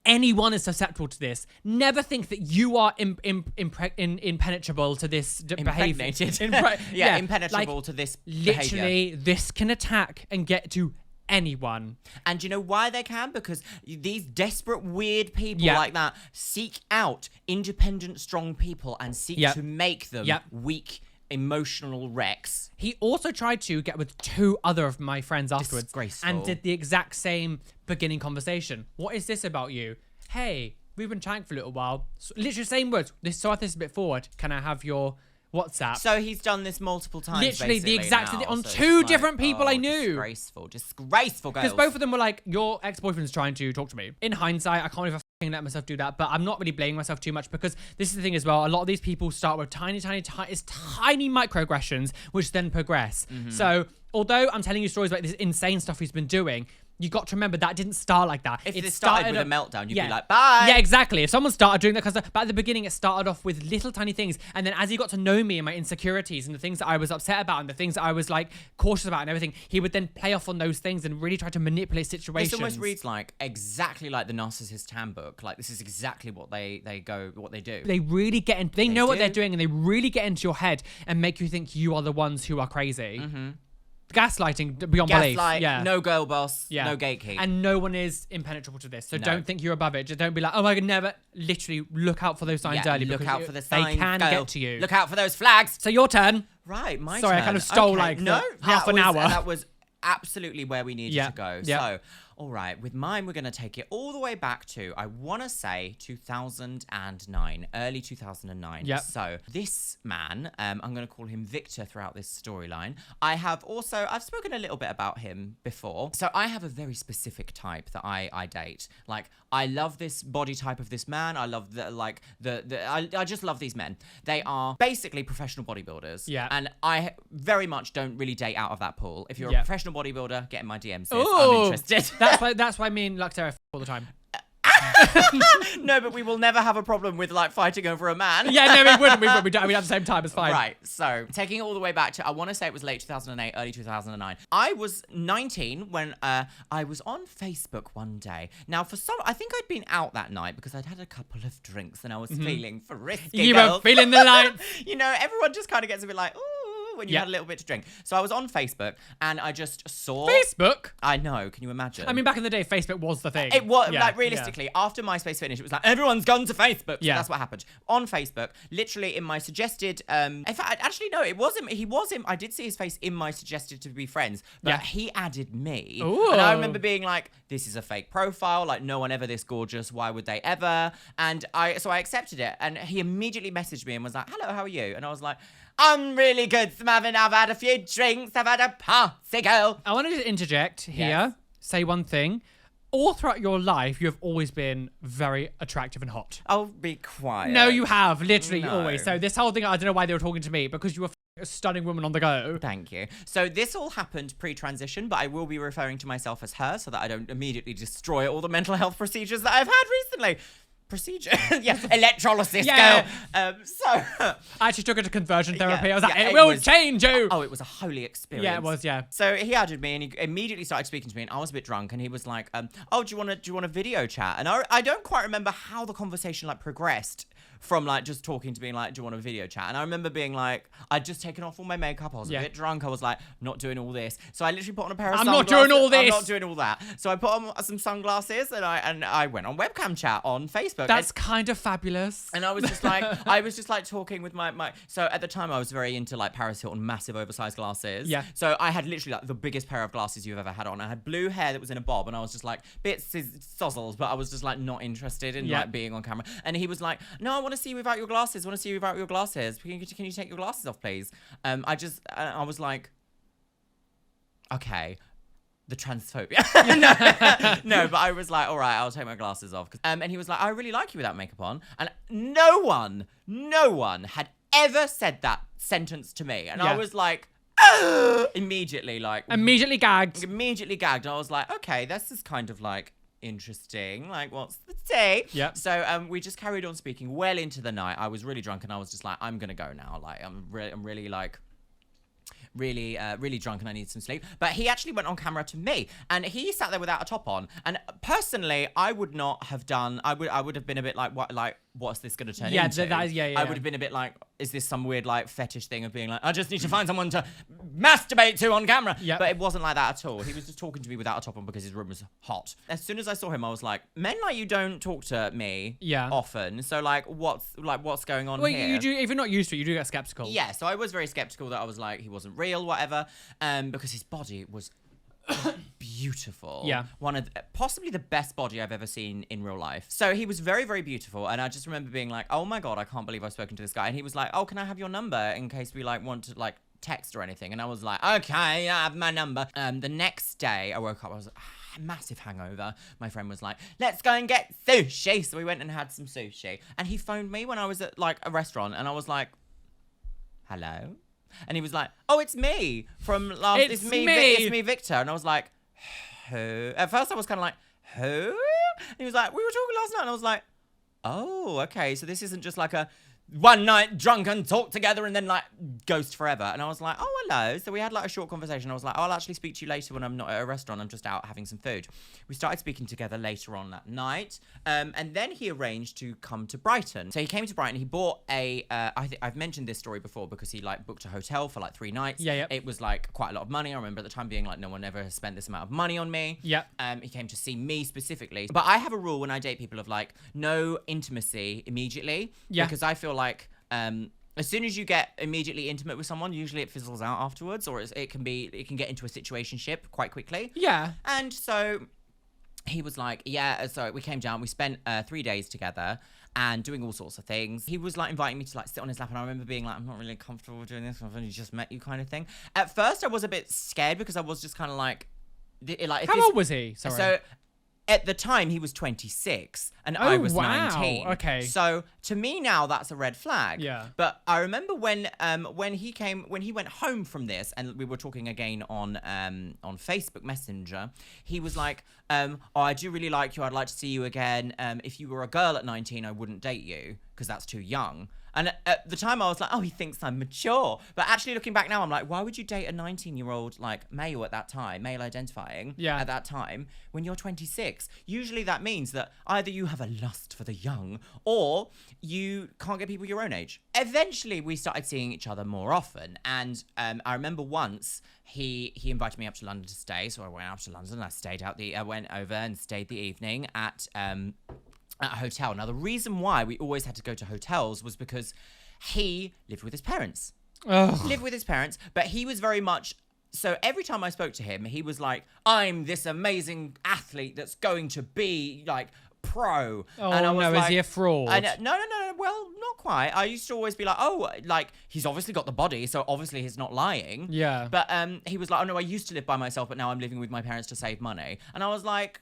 anyone is susceptible to this. Never think that you are impenetrable to this behavior. Impenetrable like, to this literally, behavior. this can attack and get to anyone. And you know why they can? Because these desperate, weird people like that seek out independent, strong people and seek to make them weak, emotional wrecks. He also tried to get with 2 other of my friends afterwards. Disgraceful. And did the exact same beginning conversation. What is this about you? Hey, we've been chatting for a little while. So, literally same words. This a bit forward. Can I have your WhatsApp? So he's done this multiple times. Literally the exact same thing on 2 different people I knew. Disgraceful girls. Because both of them were like, your ex-boyfriend's trying to talk to me. In hindsight, I can't even let myself do that, but I'm not really blaming myself too much, because this is the thing as well. A lot of these people start with tiny microaggressions, which then progress. So although I'm telling you stories about this insane stuff he's been doing, you got to remember that didn't start like that. If it started with a meltdown, you'd be like, bye. Yeah, exactly. If someone started doing that, but at the beginning, it started off with little tiny things. And then as he got to know me and my insecurities and the things that I was upset about and the things that I was like cautious about and everything, he would then play off on those things and really try to manipulate situations. This almost reads like exactly like the Narcissist Handbook. Like, this is exactly what they do. They really get in, they know what they're doing, and they really get into your head and make you think you are the ones who are crazy. Gaslighting beyond belief. Yeah. No girl boss. Yeah. No gatekeep. And no one is impenetrable to this. So don't think you're above it. Just don't be like, oh my God, never. Literally look out for those signs early. Look out for the signs. They can get to you. Look out for those flags. So your turn. Right, my turn. Sorry, I kind of stole half an hour. That was absolutely where we needed to go. So, all right, with mine, we're going to take it all the way back to, I want to say 2009, early 2009. Yep. So this man, I'm going to call him Victor throughout this storyline. I've spoken a little bit about him before. So I have a very specific type that I date. Like, I love this body type of this man. I love I just love these men. They are basically professional bodybuilders. Yeah. And I very much don't really date out of that pool. If you're a professional bodybuilder, get in my DMs. I'm interested. That's why me and Luxeria all the time. No, but we will never have a problem with like fighting over a man. Yeah, no, we wouldn't. We don't. We at the same time. It's fine. Right. So taking it all the way back to, I want to say it was late 2008, early 2009. I was 19 when I was on Facebook one day. Now, I think I'd been out that night because I'd had a couple of drinks and I was feeling frisky. You were feeling the light. You know, everyone just kind of gets a bit like, ooh, when you had a little bit to drink. So I was on Facebook and I just saw... Facebook? I know, can you imagine? I mean, back in the day, Facebook was the thing. It was, like, realistically, after MySpace finished, it was like, everyone's gone to Facebook. So that's what happened. On Facebook, literally in my suggested... in fact, actually, no, it wasn't. He was in... I did see his face in my suggested to be friends, but he added me. Ooh. And I remember being like, this is a fake profile. Like, no one ever this gorgeous. Why would they ever? And so I accepted it. And he immediately messaged me and was like, hello, how are you? And I was like... I'm really good, I've had a few drinks. I've had a party, girl. I wanted to interject here, Yes. say one thing. All throughout your life, you have always been very attractive and hot. Oh, be quiet. No, you have. Literally No. always. So this whole thing, I don't know why they were talking to me, because you were a stunning woman on the go. Thank you. So this all happened pre-transition, but I will be referring to myself as her so that I don't immediately destroy all the mental health procedures that I've had recently. Procedure? Yes, electrolysis, Yeah. girl. I actually took her to conversion therapy. Yeah, I was like, yeah, it it will was- change you. Oh, it was a holy experience. Yeah, it was, yeah. So he added me and he immediately started speaking to me and I was a bit drunk and he was like, oh, do you want a video chat? And I don't quite remember how the conversation like progressed from like just talking to being like, do you want a video chat? And I remember being like, I'd just taken off all my makeup. I was a bit drunk. I was like, not doing all this. So I literally put on a pair of I'm sunglasses. not doing all this. I'm not doing all that. So I put on some sunglasses and I went on webcam chat on Facebook. That's kind of fabulous. And I was just like, talking with my. So at the time I was very into like Paris Hilton, massive oversized glasses. Yeah. So I had literally like the biggest pair of glasses you've ever had on. I had blue hair that was in a bob, and I was just like bits sozzles, but I was just like not interested in like being on camera. And he was like, "No, I want to see you without your glasses. I want to see you without your glasses. Can you take your glasses off, please?" I was like, okay. The transphobia. no, but I was like, all right, I'll take my glasses off. And he was like, I really like you without makeup on. And no one had ever said that sentence to me. And I was like, immediately gagged. Immediately gagged. And I was like, okay, this is kind of like interesting. Like, what's the tea? Yeah. So we just carried on speaking well into the night. I was really drunk and I was just like, I'm gonna go now. Like, I'm really like. Really drunk and I need some sleep. But he actually went on camera to me and he sat there without a top on. And personally, I would not have done. I would have been a bit like, what's this going to turn into? I would have been a bit like, is this some weird like fetish thing of being like, I just need to find someone to masturbate to on camera? Yep. But it wasn't like that at all. He was just talking to me without a top on because his room was hot. As soon as I saw him, I was like, men like you don't talk to me often. So like, what's going on here? You do, if you're not used to it, you do get skeptical. Yeah, so I was very skeptical that I was like, he wasn't real, whatever, because his body was beautiful. Yeah. One of possibly the best body I've ever seen in real life. So he was very, very beautiful. And I just remember being like, oh my God, I can't believe I've spoken to this guy. And he was like, oh, can I have your number in case we like want to like text or anything? And I was like, okay, I have my number. The next day I woke up, I was massive hangover. My friend was like, let's go and get sushi. So we went and had some sushi. And he phoned me when I was at like a restaurant and I was like, hello? And he was like, oh, it's me from last. It's me, Victor. And I was like, who? At first I was kind of like, who? And he was like, we were talking last night. And I was like, oh, okay. So this isn't just like a one night drunk and talk together and then like ghost forever. And I was like, oh, hello. So we had like a short conversation. I was like, oh, I'll actually speak to you later when I'm not at a restaurant. I'm just out having some food. We started speaking together later on that night. And then he arranged to come to Brighton. So he came to Brighton. He bought I've mentioned this story before because he like booked a hotel for like 3 nights. Yeah. It was like quite a lot of money. I remember at the time being like, no one ever has spent this amount of money on me. Yeah. He came to see me specifically. But I have a rule when I date people of like no intimacy immediately. Yeah. Because I feel like as soon as you get immediately intimate with someone, usually it fizzles out afterwards, or it can get into a situationship quite quickly. Yeah. And so he was like, yeah. So we came down. We spent 3 days together and doing all sorts of things. He was like inviting me to like sit on his lap, and I remember being like, I'm not really comfortable doing this. I've only just met you, kind of thing. At first, I was a bit scared because I was just kind of like, How old was he? Sorry. So at the time, he was 26 and I was 19. Okay. So to me now, that's a red flag. Yeah. But I remember when he went home from this, and we were talking again on Facebook Messenger, he was like, oh, I do really like you. I'd like to see you again. If you were a girl at 19, I wouldn't date you because that's too young. And at the time I was like, oh, he thinks I'm mature. But actually looking back now, I'm like, why would you date a 19-year-old like male at that time, male identifying at that time when you're 26? Usually that means that either you have a lust for the young or you can't get people your own age. Eventually we started seeing each other more often. And I remember once he invited me up to London to stay. So I went up to London. I went over and stayed the evening at a hotel. Now, the reason why we always had to go to hotels was because he lived with his parents. But he was very much... So every time I spoke to him, he was like, I'm this amazing athlete that's going to be like pro. Oh, and I was no, like, is he a fraud? No. Well, not quite. I used to always be like, oh, like, he's obviously got the body, so obviously he's not lying. Yeah. But he was like, oh, no, I used to live by myself, but now I'm living with my parents to save money. And I was like,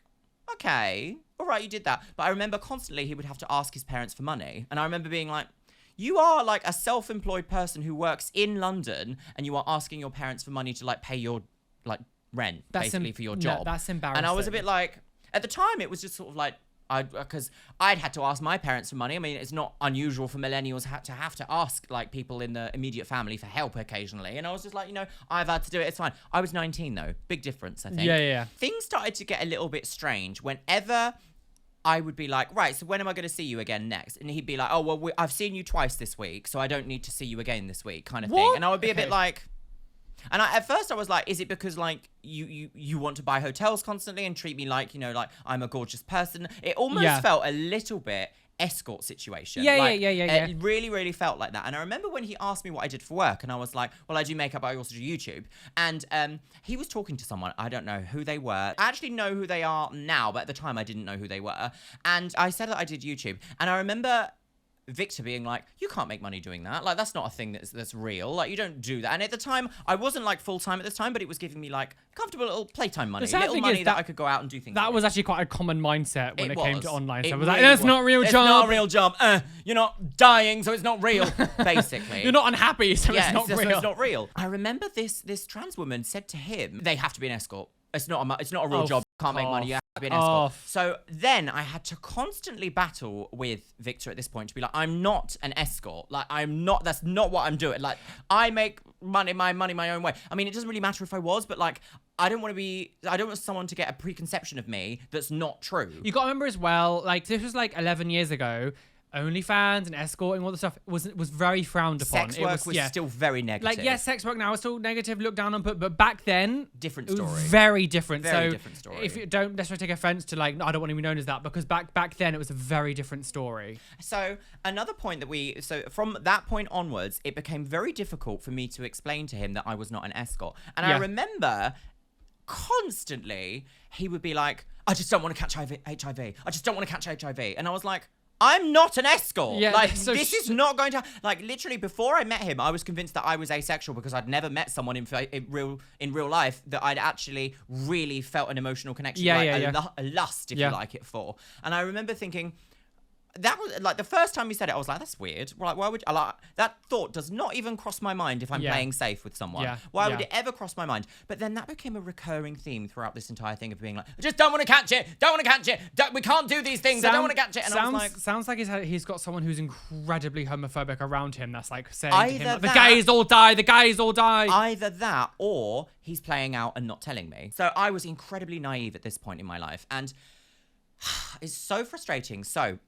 okay, all right, you did that. But I remember constantly he would have to ask his parents for money. And I remember being like, you are like a self-employed person who works in London and you are asking your parents for money to like pay your like rent basically for your job. No, that's embarrassing. And I was a bit like, at the time it was just sort of like, because I'd had to ask my parents for money. I mean, it's not unusual for millennials to have to ask like people in the immediate family for help occasionally. And I was just like, I've had to do it. It's fine. I was 19 though. Big difference, I think. Yeah. Things started to get a little bit strange whenever I would be like, right, so when am I going to see you again next? And he'd be like, oh, well, I've seen you twice this week, so I don't need to see you again this week, kind of thing. And I would be a bit like... And at first I was like, is it because like you want to buy hotels constantly and treat me like, like I'm a gorgeous person? It almost felt a little bit escort situation. Yeah. It really, really felt like that. And I remember when he asked me what I did for work and I was like, well, I do makeup, I also do YouTube. And he was talking to someone. I don't know who they were. I actually know who they are now, but at the time I didn't know who they were. And I said that I did YouTube. And I remember Victor being like, you can't make money doing that. Like, that's not a thing that's real. Like, you don't do that. And at the time, I wasn't like full-time at this time, but it was giving me like comfortable little playtime money. Little money that I could go out and do things. That was actually quite a common mindset when it came to online. So I was really like, that's not a real job. It's not a real job. You're not dying, so it's not real, basically. You're not unhappy, so it's not real. So it's not real. I remember this trans woman said to him, they have to be an escort. It's not a real job. Can't make money. You have to be an escort. So then I had to constantly battle with Victor at this point to be like, I'm not an escort. Like, I'm not. That's not what I'm doing. Like, I make money my own way. I mean, it doesn't really matter if I was, but like, I don't want someone to get a preconception of me that's not true. You got to remember as well, like, this was like 11 years ago. OnlyFans and escorting, all the stuff was very frowned upon. Sex work was still very negative. Like, yes, sex work now is still negative, looked down on, but back then, different story. Very different. Very different story. If you don't necessarily take offense to like, no, I don't want to be known as that, because back then it was a very different story. So another point from that point onwards, it became very difficult for me to explain to him that I was not an escort. And I remember constantly he would be like, I just don't want to catch HIV. I just don't want to catch HIV. And I was like, I'm not an escort. Yeah, like, this is not going to... Like, literally, before I met him, I was convinced that I was asexual because I'd never met someone in real life that I'd actually really felt an emotional connection, a lust, if you like it, for. And I remember thinking... That was like the first time he said it, I was like, that's weird. Like, why would I like that thought does not even cross my mind if I'm playing safe with someone. Why would it ever cross my mind? But then that became a recurring theme throughout this entire thing of being like, I just don't want to catch it. We can't do these things. I don't want to catch it. And I was like, sounds like he's got someone who's incredibly homophobic around him. That's like saying to him, like, the gays all die. The gays all die. Either that, or he's playing out and not telling me. So I was incredibly naive at this point in my life, and it's so frustrating. So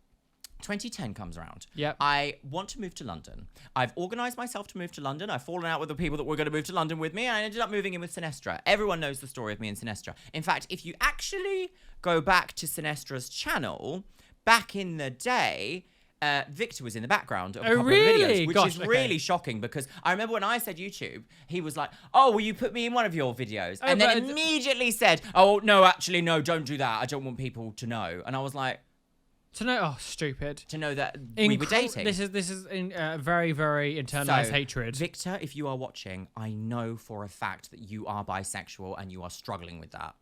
2010 comes around. Yep. I want to move to London. I've organised myself to move to London. I've fallen out with the people that were going to move to London with me, and I ended up moving in with Sinestra. Everyone knows the story of me and Sinestra. In fact, if you actually go back to Sinestra's channel, back in the day, Victor was in the background of a couple of videos, which is really shocking, because I remember when I said YouTube, he was like, oh, will you put me in one of your videos? And then immediately said, oh, no, actually, no, don't do that. I don't want people to know. And I was like, to know, stupid. To know that we were dating. This is very, very internalized hatred. Victor, if you are watching, I know for a fact that you are bisexual and you are struggling with that.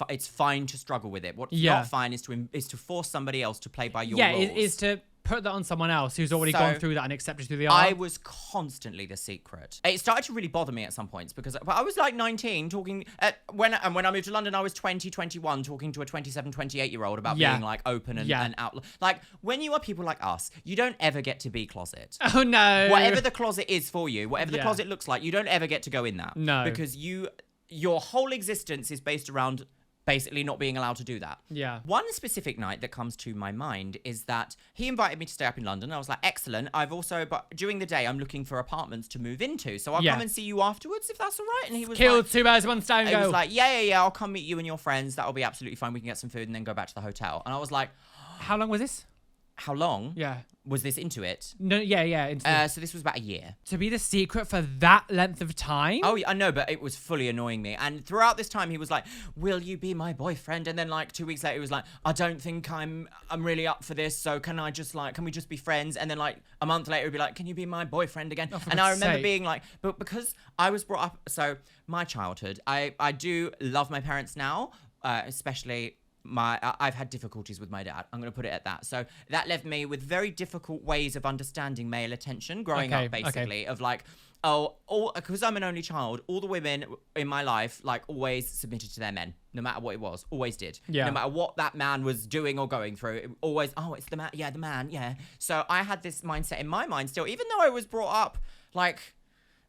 It's fine to struggle with it. What's not fine is to force somebody else to play by your rules. Yeah, is to put that on someone else who's already gone through that and accepted who they are. I was constantly the secret. It started to really bother me at some points because I was like 19 talking when I moved to London, I was 21 talking to a 27, 28-year-old about being like open and out. Like, when you are people like us, you don't ever get to be closet. Oh no. Whatever the closet is for you, whatever the closet looks like, you don't ever get to go in that. No. Because your whole existence is based around basically not being allowed to do that. Yeah. One specific night that comes to my mind is that he invited me to stay up in London. I was like, excellent. But during the day, I'm looking for apartments to move into. So I'll come and see you afterwards if that's all right. And he was killed like, 2 birds, 1 stone. He was like, yeah, I'll come meet you and your friends. That'll be absolutely fine. We can get some food and then go back to the hotel. And I was like, how long was this? how long Yeah. was this into it? No, yeah. So this was about a year. To be the secret for that length of time? Oh, yeah, I know, but it was fully annoying me. And throughout this time, he was like, "Will you be my boyfriend?" And then like 2 weeks later, he was like, "I don't think I'm really up for this. So can we just be friends?" And then like a month later, he'd be like, "Can you be my boyfriend again?" And I remember being like, but because I was brought up, so my childhood, I do love my parents now, especially. I've had difficulties with my dad. I'm going to put it at that. So that left me with very difficult ways of understanding male attention growing up, basically, of like, because I'm an only child, all the women in my life, like, always submitted to their men, no matter what it was, always did. Yeah. No matter what that man was doing or going through, it always, it's the man, the man, yeah. So I had this mindset in my mind still, even though I was brought up like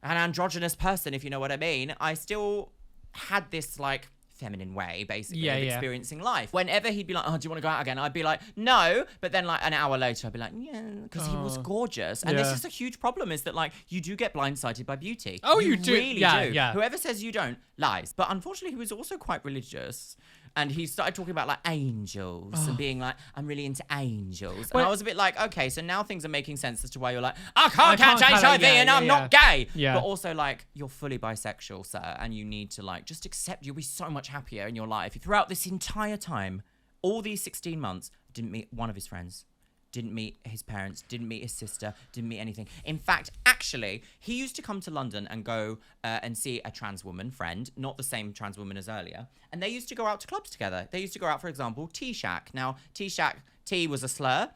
an androgynous person, if you know what I mean, I still had this, like, feminine way, basically, of experiencing life. Whenever he'd be like, "Oh, do you want to go out again?" I'd be like, "No," but then like an hour later I'd be like, "Yeah," because he was gorgeous. And this is a huge problem, is that like you do get blindsided by beauty. You do. Really do. Whoever says you don't lies. But unfortunately, he was also quite religious. And he started talking about like angels and being like, "I'm really into angels." And I was a bit like, okay, so now things are making sense as to why you're like, "I can't catch HIV and I'm not gay." Yeah. But also like, you're fully bisexual, sir. And you need to like, just accept, you'll be so much happier in your life. Throughout this entire time, all these 16 months, didn't meet one of his friends. Didn't meet his parents, didn't meet his sister, didn't meet anything. In fact, actually, he used to come to London and go and see a trans woman friend, not the same trans woman as earlier. And they used to go out to clubs together. They used to go out, for example, T-Shack. Now, T was a slur.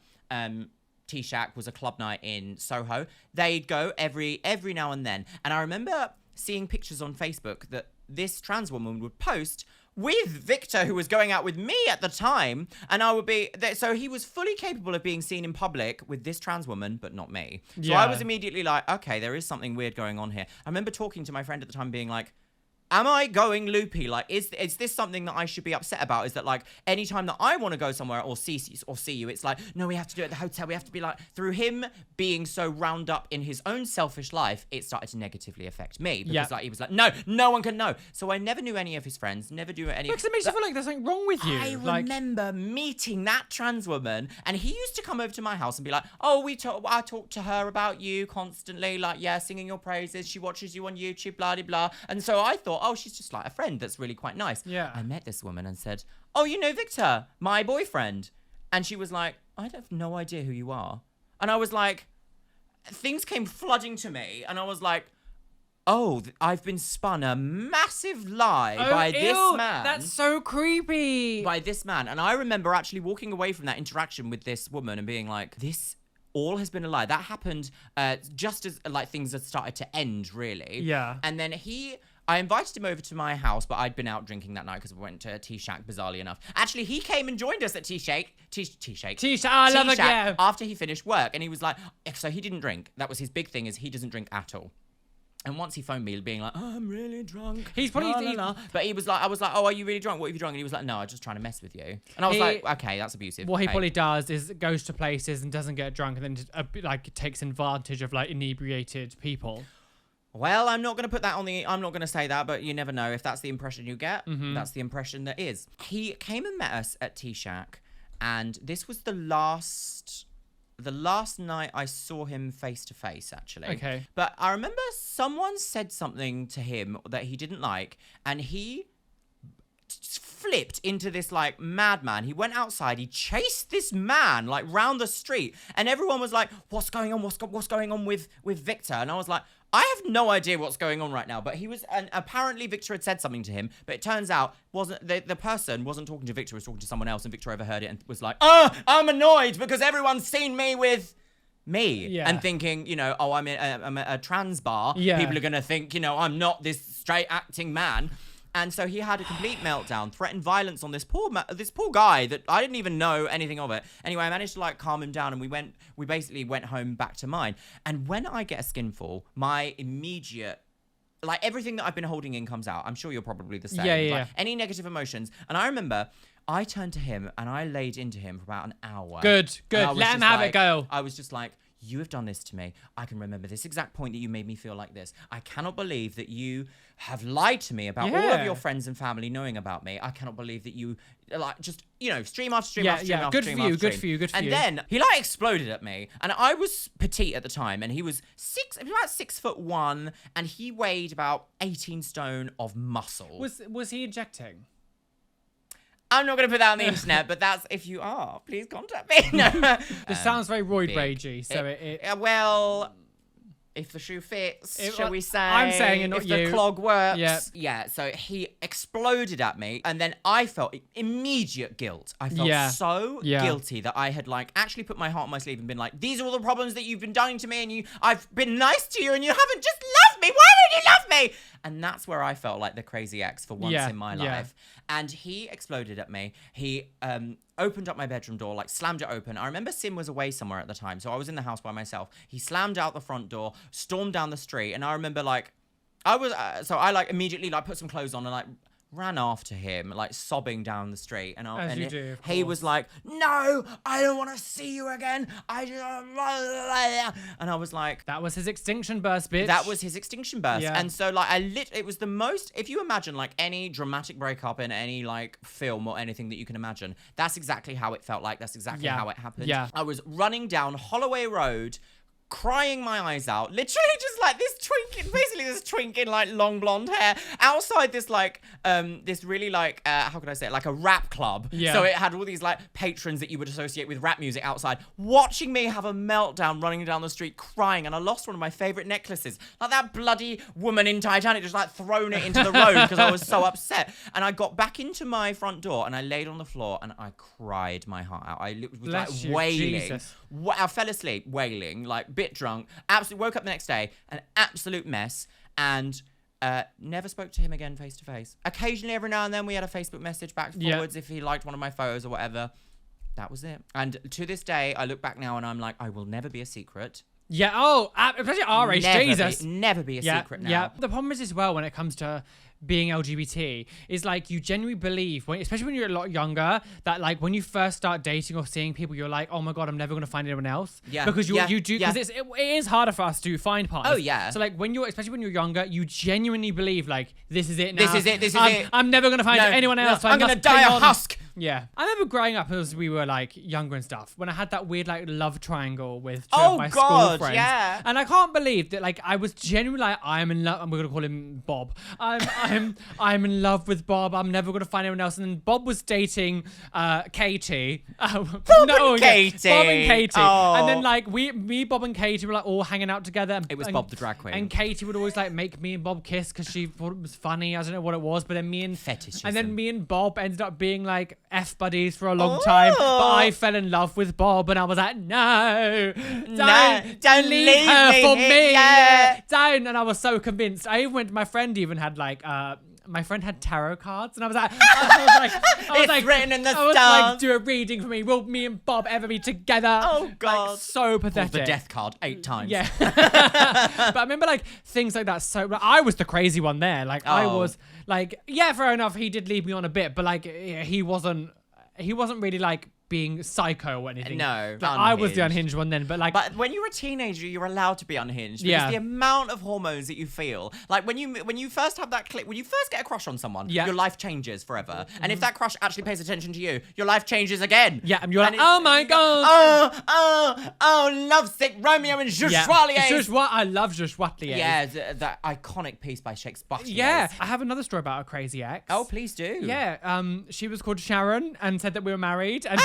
T-Shack was a club night in Soho. They'd go every now and then. And I remember seeing pictures on Facebook that this trans woman would post with Victor, who was going out with me at the time, and I would be so he was fully capable of being seen in public with this trans woman, but not me. So I was immediately like, okay, there is something weird going on here. I remember talking to my friend at the time, being like, am I going loopy? Like, is this something that I should be upset about? Is that like anytime that I want to go somewhere or see you, it's like, no, we have to do it at the hotel. We have to be like, through him being so round up in his own selfish life, it started to negatively affect me because like he was like, no one can know. So I never knew any of his friends, never knew any. Because it makes you feel like there's something wrong with you. I remember meeting that trans woman, and he used to come over to my house and be like, "Oh, I talk to her about you constantly, like, yeah, singing your praises. She watches you on YouTube, blah blah blah." And so I thought, oh, she's just like a friend that's really quite nice. Yeah. I met this woman and said, "Oh, you know Victor, my boyfriend." And she was like, "I have no idea who you are." And I was like, things came flooding to me, and I was like, oh, I've been spun a massive lie by this man. That's so creepy. By this man. And I remember actually walking away from that interaction with this woman and being like, this all has been a lie. That happened just as like things had started to end, really. Yeah. And then I invited him over to my house, but I'd been out drinking that night because we went to T-Shack, bizarrely enough. Actually, he came and joined us at T-Shack. I love it, yeah. After he finished work. And he was like, so he didn't drink. That was his big thing, is he doesn't drink at all. And once he phoned me being like, "Oh, I'm really drunk." He's probably... But he was like, I was like, "Oh, are you really drunk? What have you drunk?" And he was like, "No, I'm just trying to mess with you." And I was like, okay, that's abusive. What he probably does is goes to places and doesn't get drunk and then just, like takes advantage of like inebriated people. Well, I'm not going to put that on I'm not going to say that, but you never know. If that's the impression you get, that's the impression that is. He came and met us at T-Shack, and this was the last night I saw him face to face, actually. Okay. But I remember someone said something to him that he didn't like, and he flipped into this like madman. He went outside, he chased this man like round the street, and everyone was like, "What's going on? What's going on with Victor?" And I was like, I have no idea what's going on right now, but he was, and apparently Victor had said something to him, but it turns out the person wasn't talking to Victor, was talking to someone else, and Victor overheard it and was like, I'm annoyed because everyone's seen me with me, and thinking, you know, oh, I'm a trans bar, people are gonna think, you know, I'm not this straight acting man. And so he had a complete meltdown, threatened violence on this poor guy that I didn't even know anything of it. Anyway, I managed to like calm him down, and we basically went home back to mine. And when I get a skinful, my immediate, like everything that I've been holding in comes out. I'm sure you're probably the same. Yeah. Any negative emotions. And I remember I turned to him and I laid into him for about an hour. Good. Let him have it, go. I was just like, you have done this to me. I can remember this exact point that you made me feel like this. I cannot believe that you have lied to me about all of your friends and family knowing about me. I cannot believe that you, like, just, you know, stream after stream after stream after stream after stream. Good for you. And then he, like, exploded at me. And I was petite at the time. And he was about 6'1", and he weighed about 18 stone of muscle. Was he injecting? I'm not going to put that on the internet, but that's, if you are, please contact me. No. This sounds very roid ragey, so well, if the shoe fits, shall we say? I'm saying it, not you. If the clog works. Yeah. Yeah, so he exploded at me, and then I felt immediate guilt. I felt so guilty that I had, like, actually put my heart on my sleeve and been like, these are all the problems that you've been doing to me, and I've been nice to you, and you haven't just loved me. Why don't you love me? And that's where I felt like the crazy ex for once in my life. And he exploded at me. He opened up my bedroom door, like slammed it open. I remember Sim was away somewhere at the time, so I was in the house by myself. He slammed out the front door, stormed down the street, and I remember, like, I was so I, like, immediately, like, put some clothes on and, like, ran after him, like, sobbing down the street. And he was like, no, I don't want to see you again. And I was like, that was his extinction burst, bitch. That was his extinction burst. Yeah. And so, like, it was the most, if you imagine, like, any dramatic breakup in any, like, film or anything that you can imagine, that's exactly how it felt like. That's exactly how it happened. Yeah. I was running down Holloway Road, crying my eyes out, literally just like this twink in like long blonde hair outside this, like, this really, like, how could I say it, like a rap club. Yeah. So it had all these, like, patrons that you would associate with rap music outside, watching me have a meltdown, running down the street crying. And I lost one of my favorite necklaces, like that bloody woman in Titanic, just, like, thrown it into the road because I was so upset. And I got back into my front door and I laid on the floor and I cried my heart out. I was like wailing. I fell asleep wailing, like, bit drunk, absolutely woke up the next day, an absolute mess, and never spoke to him again face to face. Occasionally, every now and then, we had a Facebook message back and forwards if he liked one of my photos or whatever. That was it. And to this day, I look back now and I'm like, I will never be a secret. Yeah. Oh, especially our age, Jesus. Never be a secret now. Yeah. The problem is as well when it comes to being LGBT is, like, you genuinely believe, especially when you're a lot younger, that, like, when you first start dating or seeing people, you're like, oh my god, I'm never gonna find anyone else. Yeah. Because you do, because it is harder for us to find partners. Oh yeah. So, like, especially when you're younger, you genuinely believe, like, this is it now. This is it. I'm never gonna find anyone else. So I'm gonna die a husk. Yeah. I remember growing up as we were, like, younger and stuff, when I had that weird, like, love triangle with two of my school friends. Yeah. And I can't believe that, like, I was genuinely like, I'm in love, and we're gonna call him Bob. I'm in love with Bob. I'm never gonna find anyone else. And then Bob was dating Katie. Bob and Katie. Oh. And then, like, me, Bob and Katie were, like, all hanging out together. It was Bob the drag queen. And Katie would always, like, make me and Bob kiss because she thought it was funny. I don't know what it was, but then me and Bob ended up being, like, F buddies for a long time, but I fell in love with Bob and I was like, no, don't leave her for me. Yeah. Don't. And I was so convinced. I even went, my friend even had, like, my friend had tarot cards, and I was like, it's written in the stars. Like, do a reading for me. Will me and Bob ever be together? Oh god, like, so pathetic. Pulled the death card 8 times. Yeah. But I remember, like, things like that. So I was the crazy one there. Like, I was like, yeah, fair enough. He did lead me on a bit, but, like, he wasn't really, like, being psycho or anything. No, like, I was the unhinged one then, but, like, but when you're a teenager, you're allowed to be unhinged because the amount of hormones that you feel, like, when you first have that click, when you first get a crush on someone, your life changes forever. And if that crush actually pays attention to you, your life changes again. Yeah, and you're like, oh my god, oh, lovesick Romeo and Jules Chevalier. I love Jules Chevalier. Yeah, that iconic piece by Shakespeare. Yeah, I have another story about a crazy ex. Oh, please do. Yeah, she was called Sharon and said that we were married. And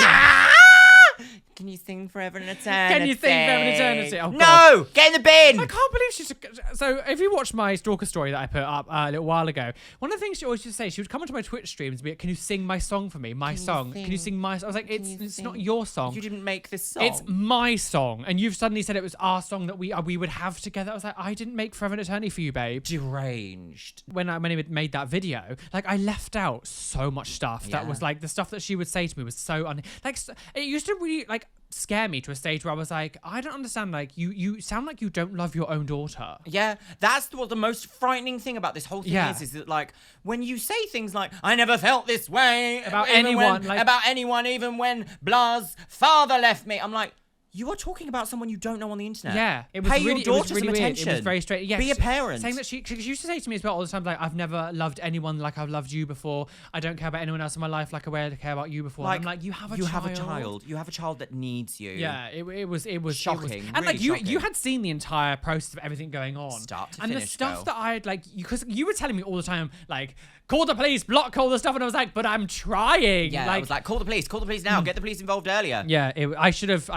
can you sing Forever and Eternity? Can you sing Forever and Eternity? Oh, no! Get in the bin! I can't believe she's... So, if you watched my stalker story that I put up a little while ago, one of the things she always used to say, she would come onto my Twitch streams and be like, can you sing my song for me? My song. Can you sing my song? I was like, it's not your song. You didn't make this song. It's my song. And you've suddenly said it was our song that we would have together. I was like, I didn't make Forever and Eternity for you, babe. Deranged. When he made that video, like, I left out so much stuff that was, like, the stuff that she would say to me was so... Like, it used to really, like, scare me to a stage where I was like, I don't understand, like, you sound like you don't love your own daughter. Yeah, that's what the most frightening thing about this whole thing is that, like, when you say things like, I never felt this way about anyone, even when Blah's father left me, I'm like, You are talking about someone you don't know on the internet. Yeah, it was Pay really, your daughter it was really some weird. attention. It was very straight. Yeah, Be a parent. Saying that she used to say to me as well all the time, like, I've never loved anyone like I've loved you before. I don't care about anyone else in my life like I care about you before. Like, and I'm like, you have a child. You have a child that needs you. Yeah, it was shocking. And really like shocking. you had seen the entire process of everything going on, start to and finish, the stuff girl. that I had like, because you were telling me all the time, like, call the police, block all the stuff, and I was like, but I'm trying. Yeah, like, I was like, call the police now, get the police involved earlier. Yeah, I should have.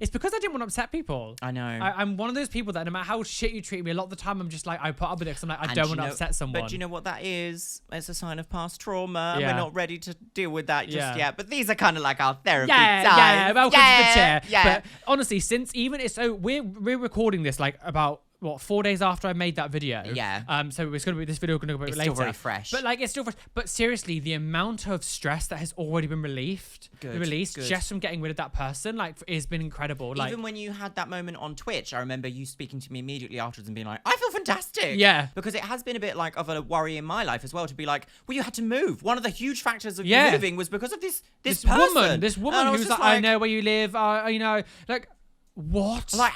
It's because I didn't want to upset people. I know. I'm one of those people that no matter how shit you treat me, a lot of the time I'm just like, I put up with it because I'm like, I don't want to upset someone. But do you know what that is? It's a sign of past trauma. Yeah. We're not ready to deal with that just Yeah. yet. But these are kind of like our therapy Yeah, times. welcome to the chair. Yeah. But honestly, since even it's so we're recording this like about 4 days after I made that video. Yeah. So it's gonna be this video gonna go It's later. still very fresh. But like it's still fresh. But seriously, the amount of stress that has already been released just from getting rid of that person, like, has been incredible. Like, even when you had that moment on Twitch, I remember you speaking to me immediately afterwards and being like, I feel fantastic. Yeah. Because it has been a bit like of a worry in my life as well to be like, well, you had to move. One of the huge factors of you moving was because of this person. This woman who's like, I know where you live. You know, like, what? Like,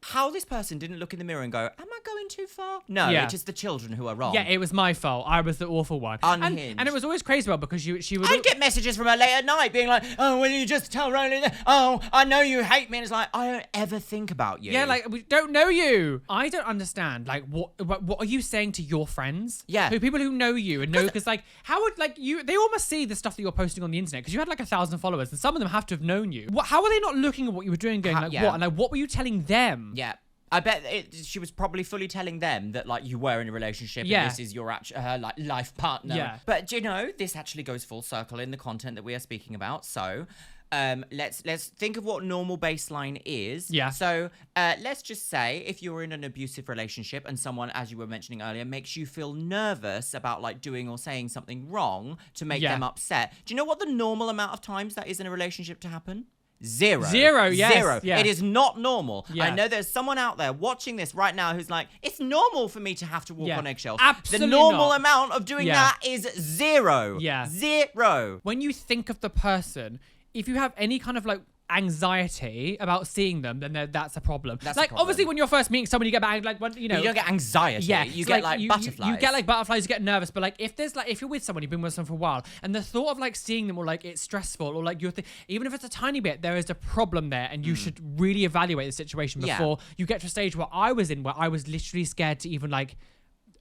how this person didn't look in the mirror and go, am I going too far? No, Yeah. it's just the children who are wrong. Yeah, it was my fault. I was the awful one. Unhinged. And it was always crazy about because she would. I'd get messages from her late at night being like, oh, will you just tell Roly that, oh, I know you hate me. And it's like, I don't ever think about you. Yeah, like, we don't know you. I don't understand. Like, what are you saying to your friends? Yeah. People who know you and know, because like, how would, like, they all must see the stuff that you're posting on the internet because you had like 1,000 followers and some of them have to have known you. How are they not looking at what you were doing going like, what? And like, what were you telling them? Yeah. I bet she was probably fully telling them that like you were in a relationship and this is your her like life partner. Yeah. But you know, this actually goes full circle in the content that we are speaking about. So let's think of what normal baseline is. Yeah. So let's just say if you're in an abusive relationship and someone, as you were mentioning earlier, makes you feel nervous about like doing or saying something wrong to make them upset. Do you know what the normal amount of times that is in a relationship to happen? Zero. Yes. Zero. Yeah. It is not normal. Yeah. I know there's someone out there watching this right now who's like, it's normal for me to have to walk on eggshells. Absolutely the normal not. amount of doing that is zero. Yeah. Zero. When you think of the person, if you have any kind of like anxiety about seeing them, then that's a problem. That's like a problem. obviously when you're first meeting someone, you get back like when you know You don't get anxiety. Yeah, You get like butterflies. You get like butterflies. You get nervous. But like if you're with someone, you've been with someone for a while, and the thought of like seeing them or like it's stressful or like even if it's a tiny bit, there is a problem there, and you should really evaluate the situation before you get to a stage where I was in, where I was literally scared to even like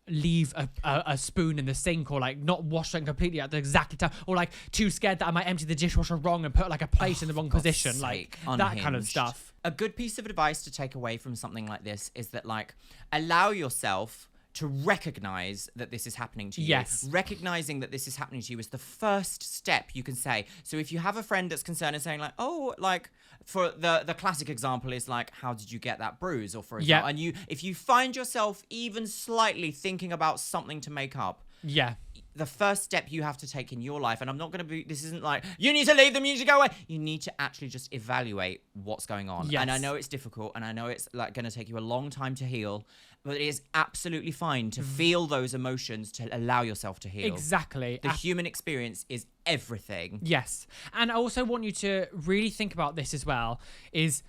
leave a spoon in the sink or like not wash something completely at the exact time, or like too scared that I might empty the dishwasher wrong and put like a plate in the wrong position, like that kind of stuff. A good piece of advice to take away from something like this is that like allow yourself to recognize that this is happening to you. Yes. Recognizing that this is happening to you is the first step you can say. So if you have a friend that's concerned and saying like, oh, like for the classic example is like, how did you get that bruise? Or for example, and if you find yourself even slightly thinking about something to make up, the first step you have to take in your life, and I'm not going to be, this isn't like, you need to leave them, you need to go away. You need to actually just evaluate what's going on. Yes. And I know it's difficult, and I know it's like going to take you a long time to heal, but it is absolutely fine to feel those emotions, to allow yourself to heal. Exactly. The human experience is everything. Yes. And I also want you to really think about this as well, is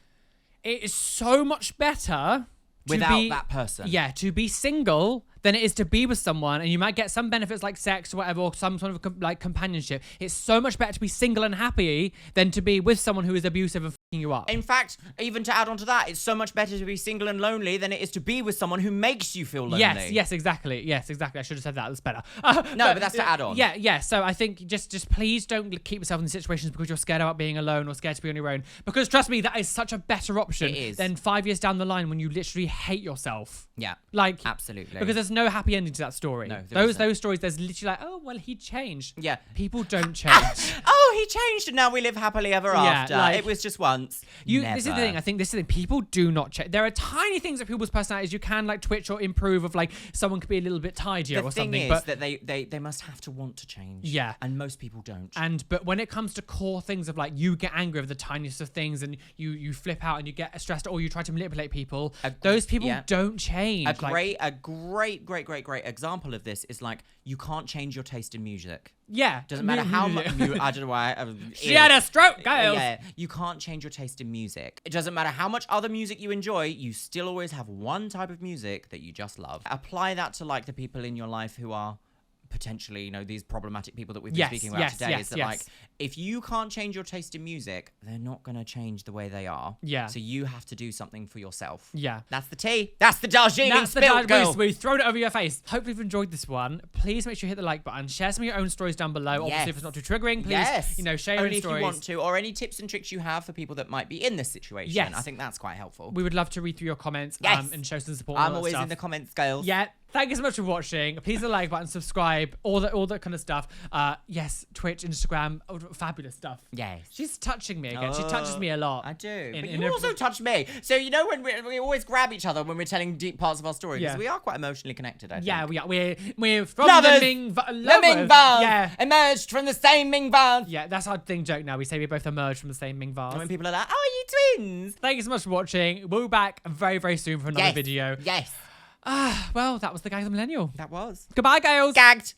it is so much better without that person. Yeah, to be single than it is to be with someone, and you might get some benefits like sex or whatever, or some sort of like companionship. It's so much better to be single and happy than to be with someone who is abusive and fucking you up. In fact, even to add on to that, it's so much better to be single and lonely than it is to be with someone who makes you feel lonely. Yes, exactly. Yes, exactly. I should have said that. That's better. But that's to add on. Yeah. So I think just please don't keep yourself in situations because you're scared about being alone or scared to be on your own. Because trust me, that is such a better option than 5 years down the line when you literally hate yourself. Yeah. Like, absolutely. Because there's no happy ending to that story. No, those stories, there's literally like, oh, well, he changed. Yeah. People don't change. Oh, he changed and now we live happily ever after. Like, it was just once. This is the thing. I think this is the thing. People do not change. There are tiny things of people's personalities you can like twitch or improve of, like someone could be a little bit tidier or something. The thing is that they must have to want to change. Yeah. And most people don't. But when it comes to core things of like you get angry over the tiniest of things and you flip out and you get stressed or you try to manipulate people, those people don't change. A great great example of this is like, you can't change your taste in music. Yeah. Doesn't matter how much. I don't know why. She had a stroke, guys. Yeah. You can't change your taste in music. It doesn't matter how much other music you enjoy. You still always have one type of music that you just love. Apply that to like the people in your life who are potentially, you know, these problematic people that we've been speaking about today. Is that like, if you can't change your taste in music, they're not going to change the way they are. Yeah. So you have to do something for yourself. Yeah. That's the tea. That's the Darjeeling spilt, girl. We've thrown it over your face. Hopefully you've enjoyed this one. Please make sure you hit the like button. Share some of your own stories down below. Obviously, if it's not too triggering, please, you know, share your own stories. Only if you want to, or any tips and tricks you have for people that might be in this situation. Yes. I think that's quite helpful. We would love to read through your comments and show some support. I'm always in the comments, girls. Yeah. Thank you so much for watching. Please hit the like button, subscribe, all that kind of stuff. Yes, Twitch, Instagram, fabulous stuff. Yes. She's touching me again. She touches me a lot. I do. But you also touch me. So, you know, when we always grab each other when we're telling deep parts of our story, because we are quite emotionally connected, I think. Yeah, we are. We're from lovers. the Ming vase. Yeah. Emerged from the same Ming vase. Yeah, that's our thing joke now. We say we both emerged from the same Ming vase. And when people are like, oh, are you twins? Thank you so much for watching. We'll be back very, very soon for another video. Yes. Well, that was the Gag of the Millennial. That was. Goodbye, girls. Gagged.